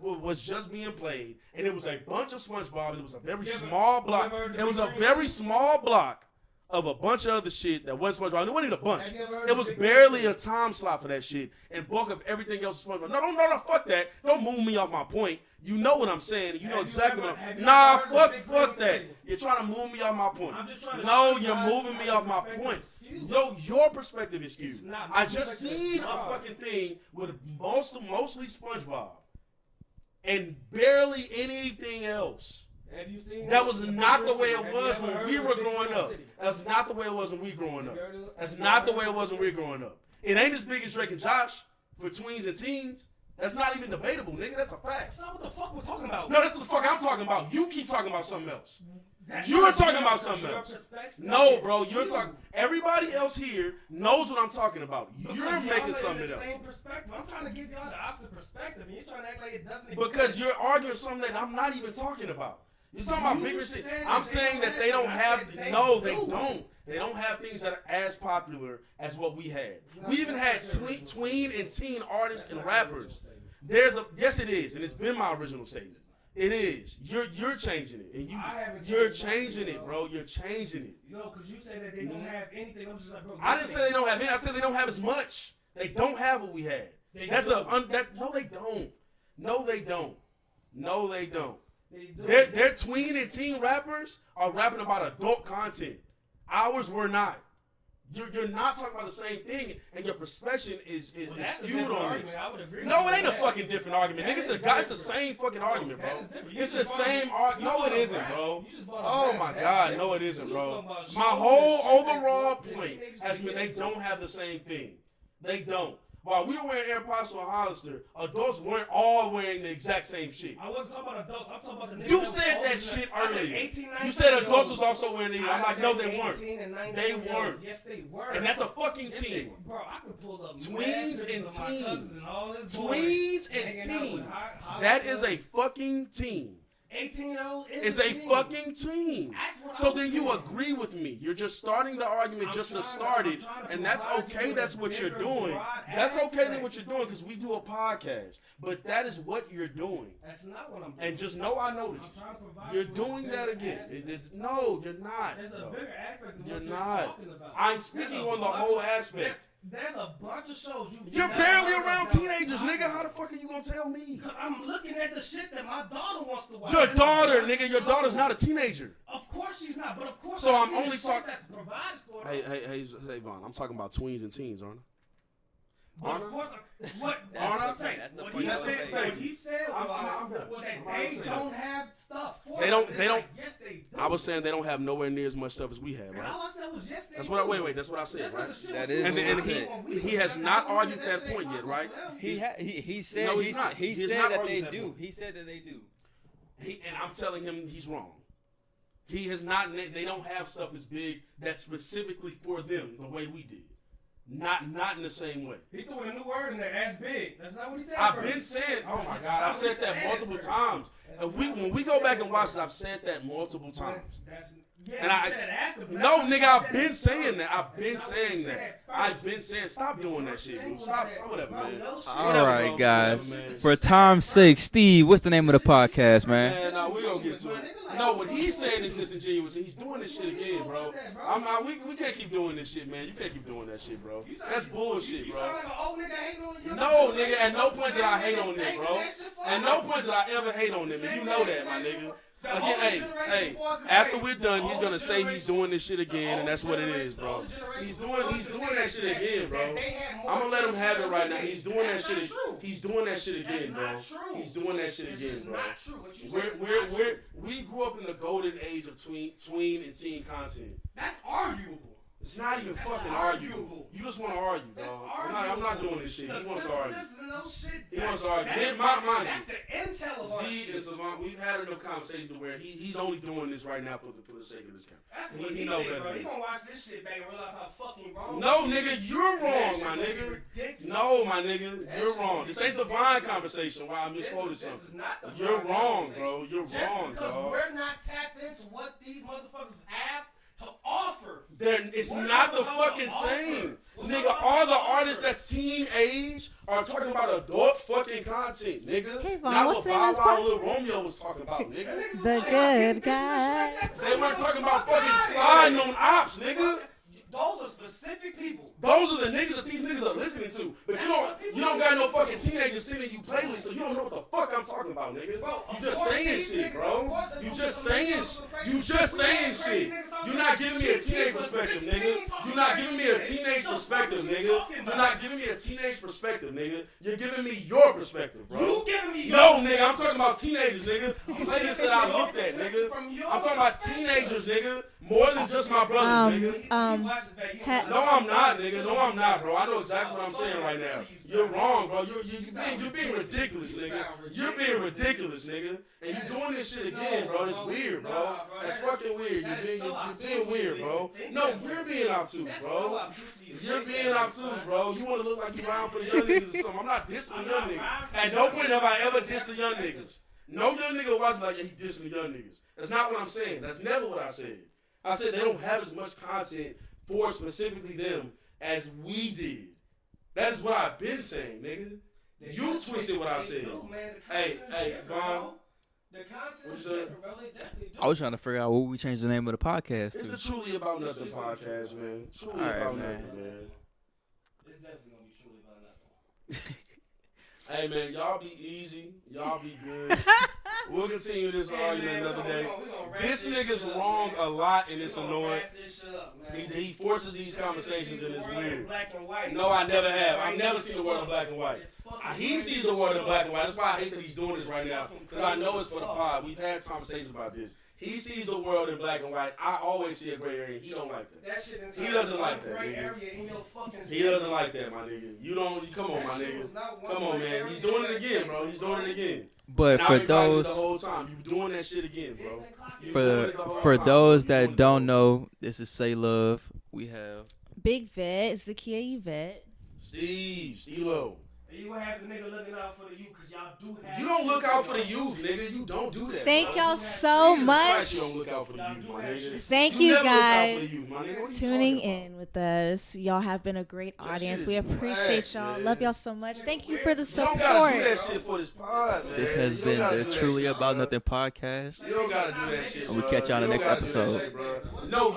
was just being played, and it was a bunch of SpongeBob. And it was a very small block. It was a very small block of a bunch of other shit that wasn't SpongeBob. It wasn't even a bunch. Have you ever heard It of was Big barely Bang a time slot for that shit, and bulk of everything else is SpongeBob. No, fuck that. Don't move me off my point. You know what I'm saying. You know exactly what I'm. Nah, fuck that. You're trying to move me off my point. I'm just trying to No, show you you're guys moving me off my point. Yo, your perspective is skewed. It's not. I just seen a fucking thing with mostly SpongeBob and barely anything else. Have you seen That was not the way it Have you was ever when heard we of were Big growing Bang up. City? That's not the way it was when we growing up. Have you heard of- That's have you not ever the heard way it of was when we were growing up. It ain't as big as Drake and Josh for tweens and teens. That's not even debatable, nigga. That's a fact. That's not what the fuck we're talking about. No, that's what the fuck I'm talking about. You keep talking about something else. That's You're not talking your- about something your else. perspective. No, It's bro, you're you. talking. Everybody else here knows what I'm talking about. Because You're y'all making are in something the else. same perspective. I'm trying to give y'all the opposite perspective, and you're trying to act like it doesn't exist. Because you're arguing something that I'm not even talking about. You're talking about You bigger shit. said I'm that saying they that they don't don't have. have that. No, They they do. don't. They don't have things that are as popular as what we had. No, We even had that's not your original tween and teen artists That's and not your rappers. original statement. There's a yes, it is, and it's been my original statement. It is. You're changing it, and I haven't you're changed nothing, changing it, bro. bro. You're changing it. Yo, because you say that they don't have anything. I'm just like, bro. I didn't say they don't have any. I said they don't have as much. They don't have what we had. They That's do. no, they don't. No, they don't. No, they don't. They do. Their tween and teen rappers are rapping about adult content. Ours were not. You're not talking about the same thing, and your perspective is Well, that's a skewed different on argument. this. I would agree. No, with it ain't you a on fucking different argument, That nigga. is It's the different. same fucking argument, That bro. is different. You It's the just brought same up- argument. you No, brought it up isn't, rap. bro. You just brought up Oh rap. my That's God, different. no, it isn't, We bro. talking about My shows whole and shit that overall the point teenagers has been get they into. don't have the same thing. They don't. While we were wearing Aeropostale and Hollister, adults weren't all wearing the exact same shit. I wasn't talking about adults. I'm talking about the niggas. You that was said older that than shit I said earlier. 18, You 19 said years adults old. was also wearing these. I'm I like, no, said they weren't. 18 and 19 They years. weren't. Yes, they were. And that's a fucking Yes, they team. were. Bro, I could pull up Tweens mad and pictures of my teens. cousins and all this Tweens boys and hanging out with teens. Holly That is Club. a fucking team. 18-year-old Is a team. fucking team. That's what So I'm then you saying. agree with me. You're just starting the argument I'm just to trying start I'm it, trying to and that's provide you okay. with That's a what you're bigger, doing. broad That's okay aspect. than what you're doing because we do a podcast. But that is what you're doing. That's not what I'm doing. And just know I noticed. I'm trying to provide You're you with a doing bigger that again. aspect. It's no, you're not. There's a though. bigger aspect of You're what not. you're talking about. I'm There's speaking a on the bunch whole of- aspect. There's a bunch of shows you. You're never barely heard around about. teenagers, nigga. How the fuck are you gonna tell me? Cause I'm looking at the shit that my daughter wants to watch. Your There's a daughter, bunch nigga. of Your daughter's shows. not a teenager. Of course she's not, but of course. So I I'm see only the shit talk- that's provided for her. Hey, Savon. I'm talking about tweens and teens, aren't I? But of course, what That's I'm the saying, point. That's the what point he I was said, making. what he said I'm done. was that I'm they saying don't have stuff for They her. don't- It's they like, don't- yes, they do. I was saying they don't have nowhere near as much stuff as we had, And right? all I said was yes, they That's do. what I wait. That's what I said, Just 'cause right? the shit That was is super what And he he, said. when we he was has back, not I was argued looking at that point yet, right? He said No, he's not. he He has said not that argued they that do. point. He said that they do. And I'm telling him he's wrong. He has not. They don't have stuff as big that's specifically for them the way we did. Not in the same way. He threw in a new word in there, as big. That's not what he said. I've first. been saying, oh my That's God, not I've what he said that said multiple first. times. That's And when not what we he go said back and watch first. it, I've said that multiple times. Yeah, And he said it after, but no, that's what he nigga, I've said been at saying first. that. I've been That's not what he saying said that. at I've first. been saying, stop doing that shit, dude. Stop, whatever, man. All Whatever, right, bro, guys. whatever, man. For time's sake, Steve, what's the name of the podcast, man? Man, no, we gonna get to it. No, what he's saying is disingenuous. He's doing this shit again, bro. We can't keep doing this shit, man. You can't keep doing that shit, bro. That's bullshit, You bro. sound like an old nigga hating on you. No, nigga, at no point did I hate on them, bro. At no point did I ever hate on them, and you know that, my nigga. Again, hey, after we're done, he's gonna say he's doing this shit again, and that's what it is, bro. He's doing that shit again, bro. I'm gonna let him have it right now. He's doing that shit. He's doing that shit again, bro. He's doing that shit again, bro. We grew up in the golden age of tween and teen content. That's arguable. It's not even That's fucking arguable. arguable. You just want to argue, That's dog. arguable. I'm not doing this shit. He wants to argue. He wants to argue. That's Mind that's you, the intel of our Z shit. and Savon, we've had enough conversations where he's only doing this right now for the sake of this camp. That's He what he know think, better bro. than He me. gonna watch this shit back and realize how fucking wrong. No, nigga, you're wrong, That my shit nigga. ridiculous. No, my nigga, That you're shit wrong. This ain't the Vine conversation where I misquoted This is something. not the You're Vine wrong, conversation. bro. You're Just wrong, because dog. we're not tapped into what these motherfuckers have to offer. It's We're not the talking about fucking offer. same. Nigga, all the artists that's teen age are talking about adult fucking content, nigga. Hey, Vaughn, Not what's what the name of this Bow Wow and part? Lil Romeo was talking about, nigga. The good guy. They weren't talking about fucking sliding on ops, nigga. Those are specific people. Those are the niggas that these niggas are listening to. But you don't got no fucking teenagers sending you playlists, so you don't know what the fuck I'm talking about, nigga. You just saying shit, bro. You just saying shit. You're not giving me a teenage perspective, nigga. You're not giving me a teenage perspective, nigga. You're not giving me a teenage perspective, nigga. You're giving me your perspective, bro. You giving me your No, nigga, I'm talking about teenagers, nigga. Playlists that I looked at, nigga. I'm talking about teenagers, nigga. More than just my brothers, nigga. No, I'm not, nigga. No, I'm not, bro. I know exactly what I'm saying right now. You're wrong, bro. You're being ridiculous, nigga. You're being ridiculous, nigga. And you're doing this shit again, bro. It's weird, bro. That's fucking weird. You're being weird, bro. No, you're being obtuse, bro. You're being obtuse, bro. You want to look like you around for the young niggas or something. I'm not dissing the young niggas. At no point have I ever dissed the young niggas. No young nigga watch me like, yeah, he dissing the young niggas. That's not what I'm saying. That's never what I said. I said they don't have as much content for specifically them as we did. That is what I've been saying, nigga. You twisted what I said. Hey, Vaughn. The content is different, bro. They definitely do. I was trying to figure out what we changed the name of the podcast It's to. the Truly About Nothing podcast, man. Truly All right, About man. Nothing, man. It's definitely gonna be truly about nothing. Hey, man, y'all be easy. Y'all be good. We'll continue this argument another day. This nigga's wrong a lot, and it's annoying. He forces these conversations, and it's weird. No, I never have. I've never seen the world in black and white. He sees the world in black and white. That's why I hate that he's doing this right now, because I know it's for the pod. We've had conversations about this. He sees the world in black and white. I always see a gray area. He don't like that. He doesn't like that, nigga. He doesn't like that, my nigga. You don't. Come on, my nigga. Come on, man. He's doing it again, bro. He's doing it again. But And for I've been fighting it those the whole time, you doing that shit again, bro. You doing it the whole for time. those You doing that it the don't whole time. know, this is Say Love. We have Big Vet, Zakia Yvette. Steelo. And you have the nigga looking out for the youth, because y'all do have. You don't look out for the youth, nigga. You don't do that. Thank bro. y'all so Jesus much. Christ, you don't look out for the youth, my nigga. Thank you never look out guys for the youth, my nigga. What are you tuning talking about? in with us. Y'all have been a great That audience. shit We is appreciate whack, y'all. man. Love y'all so much. Thank you for the You don't gotta do that support. shit for this pod, man. this has You don't been gotta the do that Truly shit, About bro. Nothing podcast. You don't gotta do that shit, And we bro. catch y'all in the You next don't gotta do that episode. shit, bro. No.